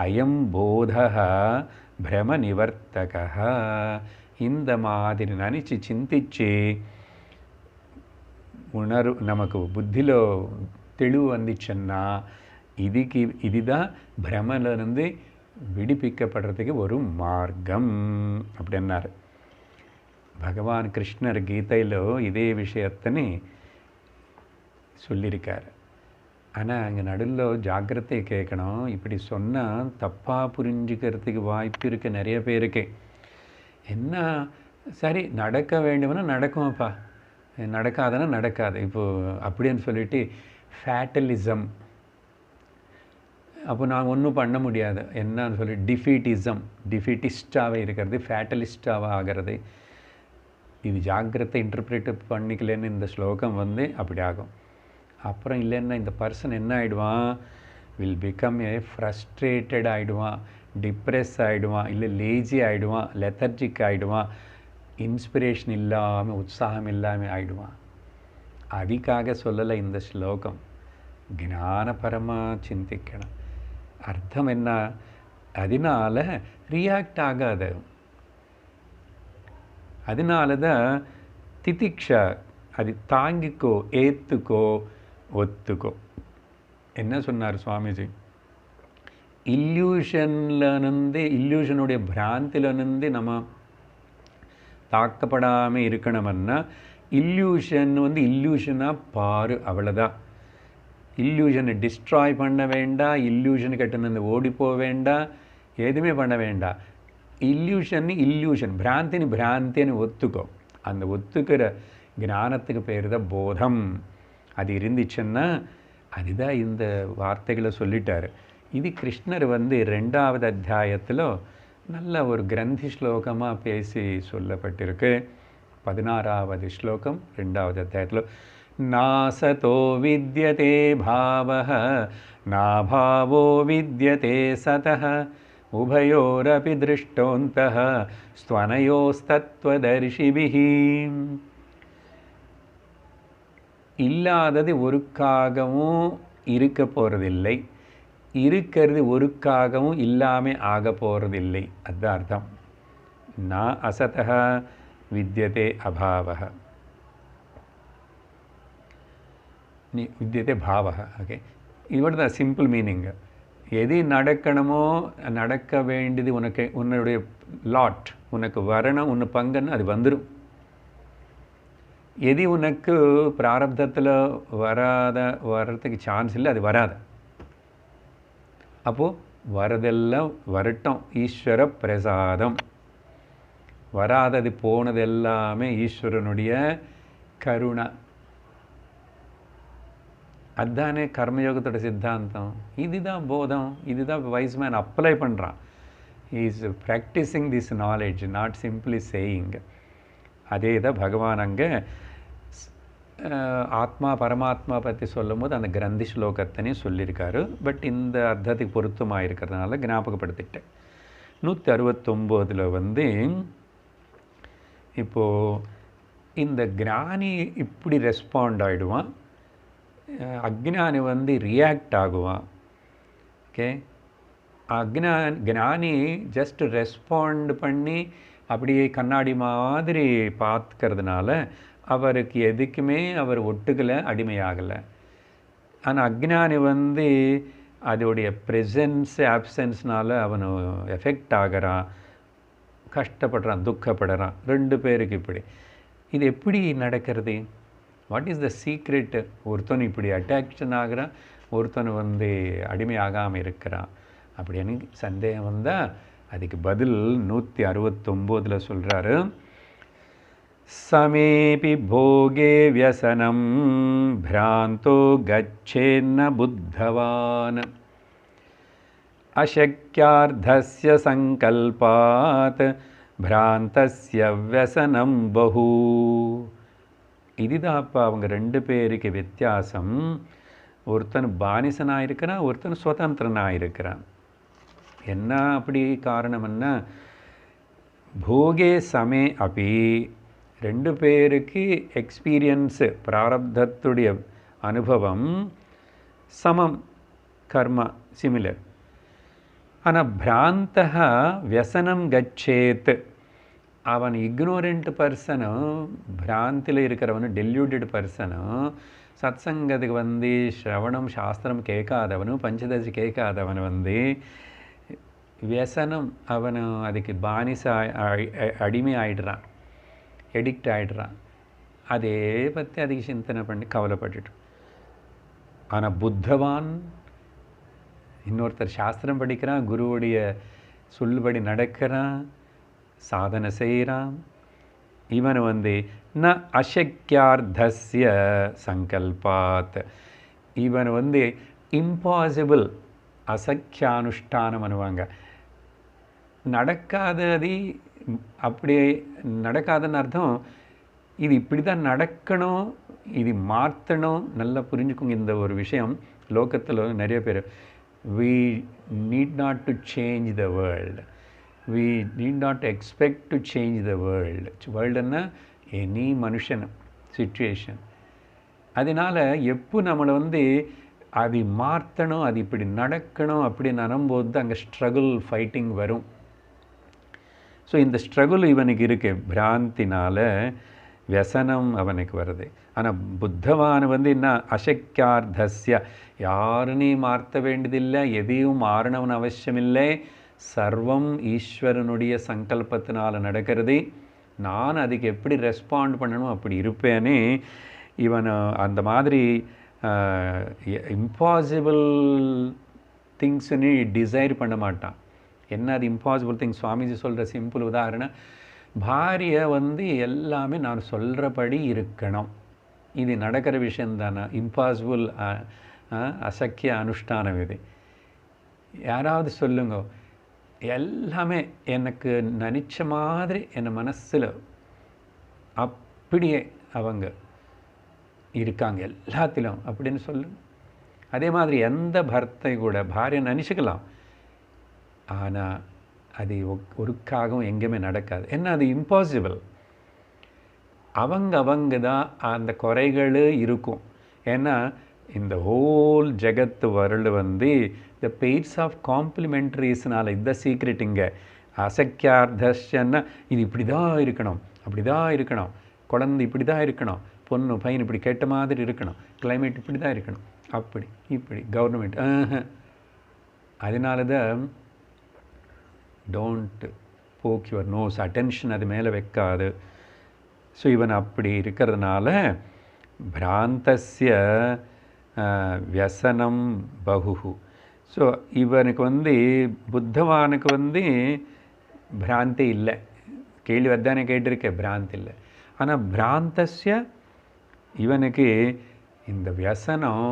அயம் போதக பிரம நிவர்த்தக. இந்த மாதிரி நினச்சி சிந்திச்சு நமக்கு புத்தியில் தெளிவு வந்துச்சுன்னா இதுதான் பிரமலேருந்து விடுவிக்கப்படுறதுக்கு ஒரு மார்க்கம் அப்படின்னாரு பகவான் கிருஷ்ணர். கீதையில் இதே விஷயத்தனே சொல்லியிருக்கார். ஆனால் அங்கே நடுவில் ஜாக்கிரதை கேட்கணும். இப்படி சொன்னால் தப்பாக புரிஞ்சுக்கிறதுக்கு வாய்ப்பு இருக்குது நிறைய பேருக்கு. என்ன சரி நடக்க வேண்டும்னா நடக்கும்ப்பா, நடக்காதுன்னா நடக்காது இப்போது அப்படின்னு சொல்லிட்டு ஃபேட்டலிசம். அப்போ நான் ஒன்றும் பண்ண முடியாது என்னன்னு சொல்லி டிஃபீட்டிசம், டிஃபீட்டிஸ்டாகவே இருக்கிறது, ஃபேட்டலிஸ்டாக ஆகிறது. இது ஜாக்கிரதை இன்டர்பிரேட் பண்ணிக்கலன்னு இந்த ஸ்லோகம் வந்து அப்படி ஆகும். அப்புறம் இல்லைன்னா இந்த பர்சன் என்ன ஆகிடுவான், வில் பிகம் ஏ ஃப்ரஸ்ட்ரேட்டட் ஆகிடுவான், டிப்ரெஸ் ஆகிடுவான், இல்லை லேஜி ஆகிடுவான், லெத்தர்ஜிக் ஆகிடுவான், இன்ஸ்பிரேஷன் இல்லாமல் உற்சாகம் இல்லாமல் ஆகிடுவான். அதுக்காக சொல்லலை இந்த ஸ்லோகம். ஞானபரமாக சிந்திக்கணும். அர்த்தம் என்ன, அதனால ரியாக்ட் ஆகாது. அதனால தான் திதிக்ஷா, அது தாங்கிக்கோ, ஏற்றுக்கோ, ஒத்துக்கோ. என்ன சொன்னார் சுவாமிஜி, இல்யூஷனுடைய பிராந்திலிருந்து நம்ம தாக்கப்படாமல் இருக்கணும்னா இல்யூஷன் வந்து இல்யூஷனாக பாரு, அவ்வளோதான். இல்யூஷனை டிஸ்ட்ராய் பண்ண வேண்டாம், இல்யூஷன் கட்டினது ஓடி போக வேண்டாம், எதுவுமே பண்ண வேண்டாம். இல்யூஷன் பிராந்தின்னு ஒத்துக்கோ. அந்த ஒத்துக்கிற ஞானத்துக்கு பேர் தான் போதம். அது இருந்துச்சுன்னா அதுதான் இந்த வார்த்தைகளை சொல்லிட்டார். இது கிருஷ்ணர் வந்து 2வது அத்தியாயத்தில் நல்ல ஒரு கிரந்தி ஸ்லோகமாக பேசி சொல்லப்பட்டிருக்கு. 16வது ஸ்லோகம் 2வது அத்தியாயத்தில், நாசதோ வித்யதே பாவஹ நாபாவோ வித்யதே சதஹ உபயோரபி திருஷ்டோந்தஹ ஸ்வனயோஸ்தத்வதர்ஷிபிஹி. இல்லாதது ஒருக்காகவும் இருக்க போகிறதில்லை, இருக்கிறது ஒருக்காகவும் இல்லாமல் ஆக போகிறதில்லை. அதுதான் அர்த்தம். நா அசதஹ வித்யதே அபாவஹ, வித்யதே பாவஹ. ஓகே, இதோட தான் சிம்பிள் மீனிங். எது நடக்கணுமோ, நடக்க வேண்டியது உனக்கு, உன்னுடைய லாட் உனக்கு வரணும், உன்னை பங்குன்னு அது வந்துடும். எது உனக்கு பிராரப்தத்தில் வர்றதுக்கு சான்ஸ் இல்லை, அது வராது. அப்போது வரதெல்லாம் வரட்டும், ஈஸ்வர பிரசாதம். வராதது போனது எல்லாமே ஈஸ்வரனுடைய கருணை. அதுதானே கர்மயோகத்தோட சித்தாந்தம். இதுதான் போதம், இதுதான் வைஸ் மேன் அப்ளை பண்ணுறான். Is practising this knowledge, not simply saying. அதே தான் பகவான் அங்கே ஆத்மா பரமாத்மா பற்றி சொல்லும் போது அந்த கிரந்தி ஸ்லோகத்தினையும் சொல்லியிருக்காரு. பட் இந்த அர்த்தத்துக்கு பொருத்தமாக இருக்கிறதுனால ஞாபகப்படுத்திட்டேன். 169 வந்து இப்போது இந்த ஞானி இப்படி ரெஸ்பாண்ட் ஆகிடுவான், அக்ஞானி வந்து ரியாக்ட் ஆகுவான். ஓகே, ஞானி ஜஸ்ட் ரெஸ்பாண்ட் பண்ணி அப்படியே கண்ணாடி மாதிரி பார்த்துக்கிறதுனால அவருக்கு எதுக்குமே அவர் ஒட்டுக்கலை, அடிமையாகலை. ஆனால் அக்ஞானி வந்து அதோடைய ப்ரெசன்ஸ் ஆப்சன்ஸ்னால் அவனு எஃபெக்ட் ஆகிறான், கஷ்டப்படுறான், துக்கப்படுறான். 2 பேருக்கு இப்படி. இது எப்படி நடக்கிறது? What is the secret? ஒருத்தன் இப்படி அட்ராக்ஷன் ஆகிறான், ஒருத்தன் வந்து அடிமையாகாமல் இருக்கிறான் அப்படின்னு சந்தேகம் வந்தால் அதுக்கு பதில் 169 சொல்கிறாரு. சமேபி போகே வியசனம் பிராந்தோ கச்சேன்ன புத்தவான் அசக்யார்த்தஸ்ய சங்கல்பாத் பிராந்தஸ்ய வியசனம் பஹூ. இதுதான் அப்போ அவங்க 2 பேருக்கு வித்தியாசம். ஒருத்தன் பானிசனாக இருக்கிறான், ஒருத்தன் சுதந்திரனாக இருக்கிறான். என்ன அப்படி காரணம்னா, போகே சமே அப்படி 2 பேருக்கு எக்ஸ்பீரியன்ஸு, பிராரப்தத்துடைய அனுபவம் சமம், கர்மா சிமிலர். ஆனால் பிராந்தः வியசனம் கச்சேத், அவன் இக்னோரண்ட் பர்சனும், பிராந்தியில் இருக்கிறவனும், டெல்யூட்டட் பர்சனும், சத்சங்கத்துக்கு வந்து ஸ்ரவணம் சாஸ்திரம் கேட்காதவனும், பஞ்சதசி கேட்காதவன் வந்து வியசனம், அவனு அதுக்கு பானிச அடிமை ஆகிடுறான், எடிக்ட் ஆகிடுறான். அதே பற்றி அதுக்கு சிந்தனை பண்ணி கவலைப்பட்டுட்டு. ஆனால் புத்தவான், இன்னொருத்தர் சாஸ்திரம் படிக்கிறான், குருவுடைய சொல்லுபடி நடக்கிறான், சாதனை செய்கிறான். இவன் வந்து ந அசக்யார்த்தஸ்ய சங்கல்பாத், இவன் வந்து இம்பாசிபிள், அசக்கியானுஷ்டானம் பண்ணுவாங்க. நடக்காதது அப்படியே நடக்காதுன்னு அர்த்தம், இது இப்படி தான் நடக்கணும், இது மாற்றணும். நல்லா புரிஞ்சுக்கோங்க இந்த ஒரு விஷயம். லோகத்தில் நிறைய பேர் we need not to change the world, we need not expect to change the world. வேர்ல்டுன்னா எனி மனுஷன் சிச்சுவேஷன். அதனால் எப்போ நம்மளை அது மாற்றணும், அது இப்படி நடக்கணும் அப்படின்னு வரும்போது தான் அங்கே ஸ்ட்ரகிள் ஃபைட்டிங் வரும். ஸோ இந்த ஸ்ட்ரகிள் இவனுக்கு இருக்குது, பிராந்தினால வியசனம் அவனுக்கு வருது. ஆனால் புத்தவான் என்ன அசக்கியார்த்தஸ்ய, யாருனே மாற்ற வேண்டியதில்லை, எதையும் மாறணும்னு அவசியமில்லை, சர்வம் ஈஸ்வரனுடைய சங்கல்பத்தினால் நடக்கிறது, நான் அதுக்கு எப்படி ரெஸ்பாண்ட் பண்ணணும் அப்படி இருப்பேனே. இவன் அந்த மாதிரி இம்பாசிபிள் திங்ஸ்ன்னு டிசைர் பண்ண மாட்டான். என்ன அது இம்பாசிபிள் திங்ஸ்? சுவாமிஜி சொல்கிற சிம்பிள் உதாரணம், பாரிய எல்லாமே நான் சொல்கிறபடி இருக்கணும், இது நடக்கிற விஷயந்தானே, இம்பாசிபிள் அசக்கிய அனுஷ்டானம் இது. யாராவது சொல்லுங்க, எல்லாமே எனக்கு நினச்ச மாதிரி என் மனசில் அப்படியே அவங்க இருக்காங்க எல்லாத்திலும் அப்படின்னு சொல்லுங்க. அதே மாதிரி எந்த பர்த்தை கூட பாரிய நினச்சிக்கலாம், ஆனால் அது ஒருக்காகவும் எங்கேயுமே நடக்காது. என்ன அது இம்பாசிபிள். அவங்க தான் அந்த குறைகள் இருக்கும். ஏன்னா இந்த ஹோல் ஜெகத்து வேர்ல்டு த பெய்ட்ஸ் ஆஃப் காம்ப்ளிமெண்ட்ரிஸ்னால இந்த சீக்ரெட் இங்கே அசக்கியார்த்தன்னா இது இப்படி தான் இருக்கணும், அப்படி தான் இருக்கணும், குழந்தை இப்படி தான் இருக்கணும், பொண்ணு பையன் இப்படி கேட்ட மாதிரி இருக்கணும், கிளைமேட் இப்படி தான் இருக்கணும், அப்படி இப்படி கவர்மெண்ட். அதனால தான் don't poke your nose, attention அது மேலே வைக்காது. ஸோ இவன் அப்படி இருக்கிறதுனால பிராந்தஸ்ய வியசனம் பகுஹு. ஸோ இவனுக்கு புத்தவானுக்கு பிராந்தி இல்லை. கேள்வி அதானே கேட்டிருக்கேன், பிராந்தி இல்லை. ஆனால் பிராந்தஸ்ய இவனுக்கு இந்த வியசனம்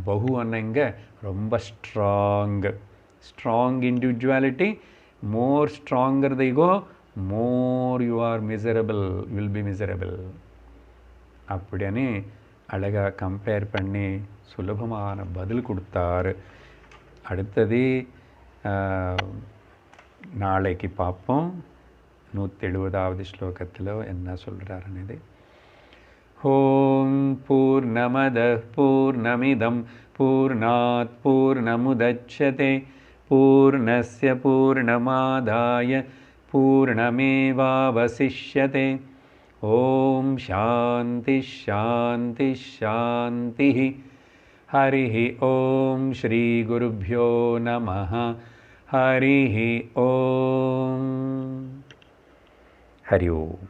பகு அன்னங்க ரொம்ப strong individuality. more stronger they go, more you are miserable, you will be miserable. அப்படின்னு அழகாக கம்பேர் பண்ணி சுலபமான பதில் கொடுத்தார். அடுத்தது நாளைக்கு பார்ப்போம். 170வது ஸ்லோகத்தில் என்ன சொல்கிறாருன்னு. ஓம் பூர்ணமத பூர்ணமிதம் பூர்ணாத் பூர்ணமுதச்யதே பூர்ணஸ்ய பூர்ணமாதாய பூர்ணமேவாவசிஷ்யதே. ஓம் சாந்தி ஷாந்தி ஷாந்தி. ஹரி ஓம் ஸ்ரீ குருப்யோ நமः. ஹரி ஓம். ஹரி ஓம்.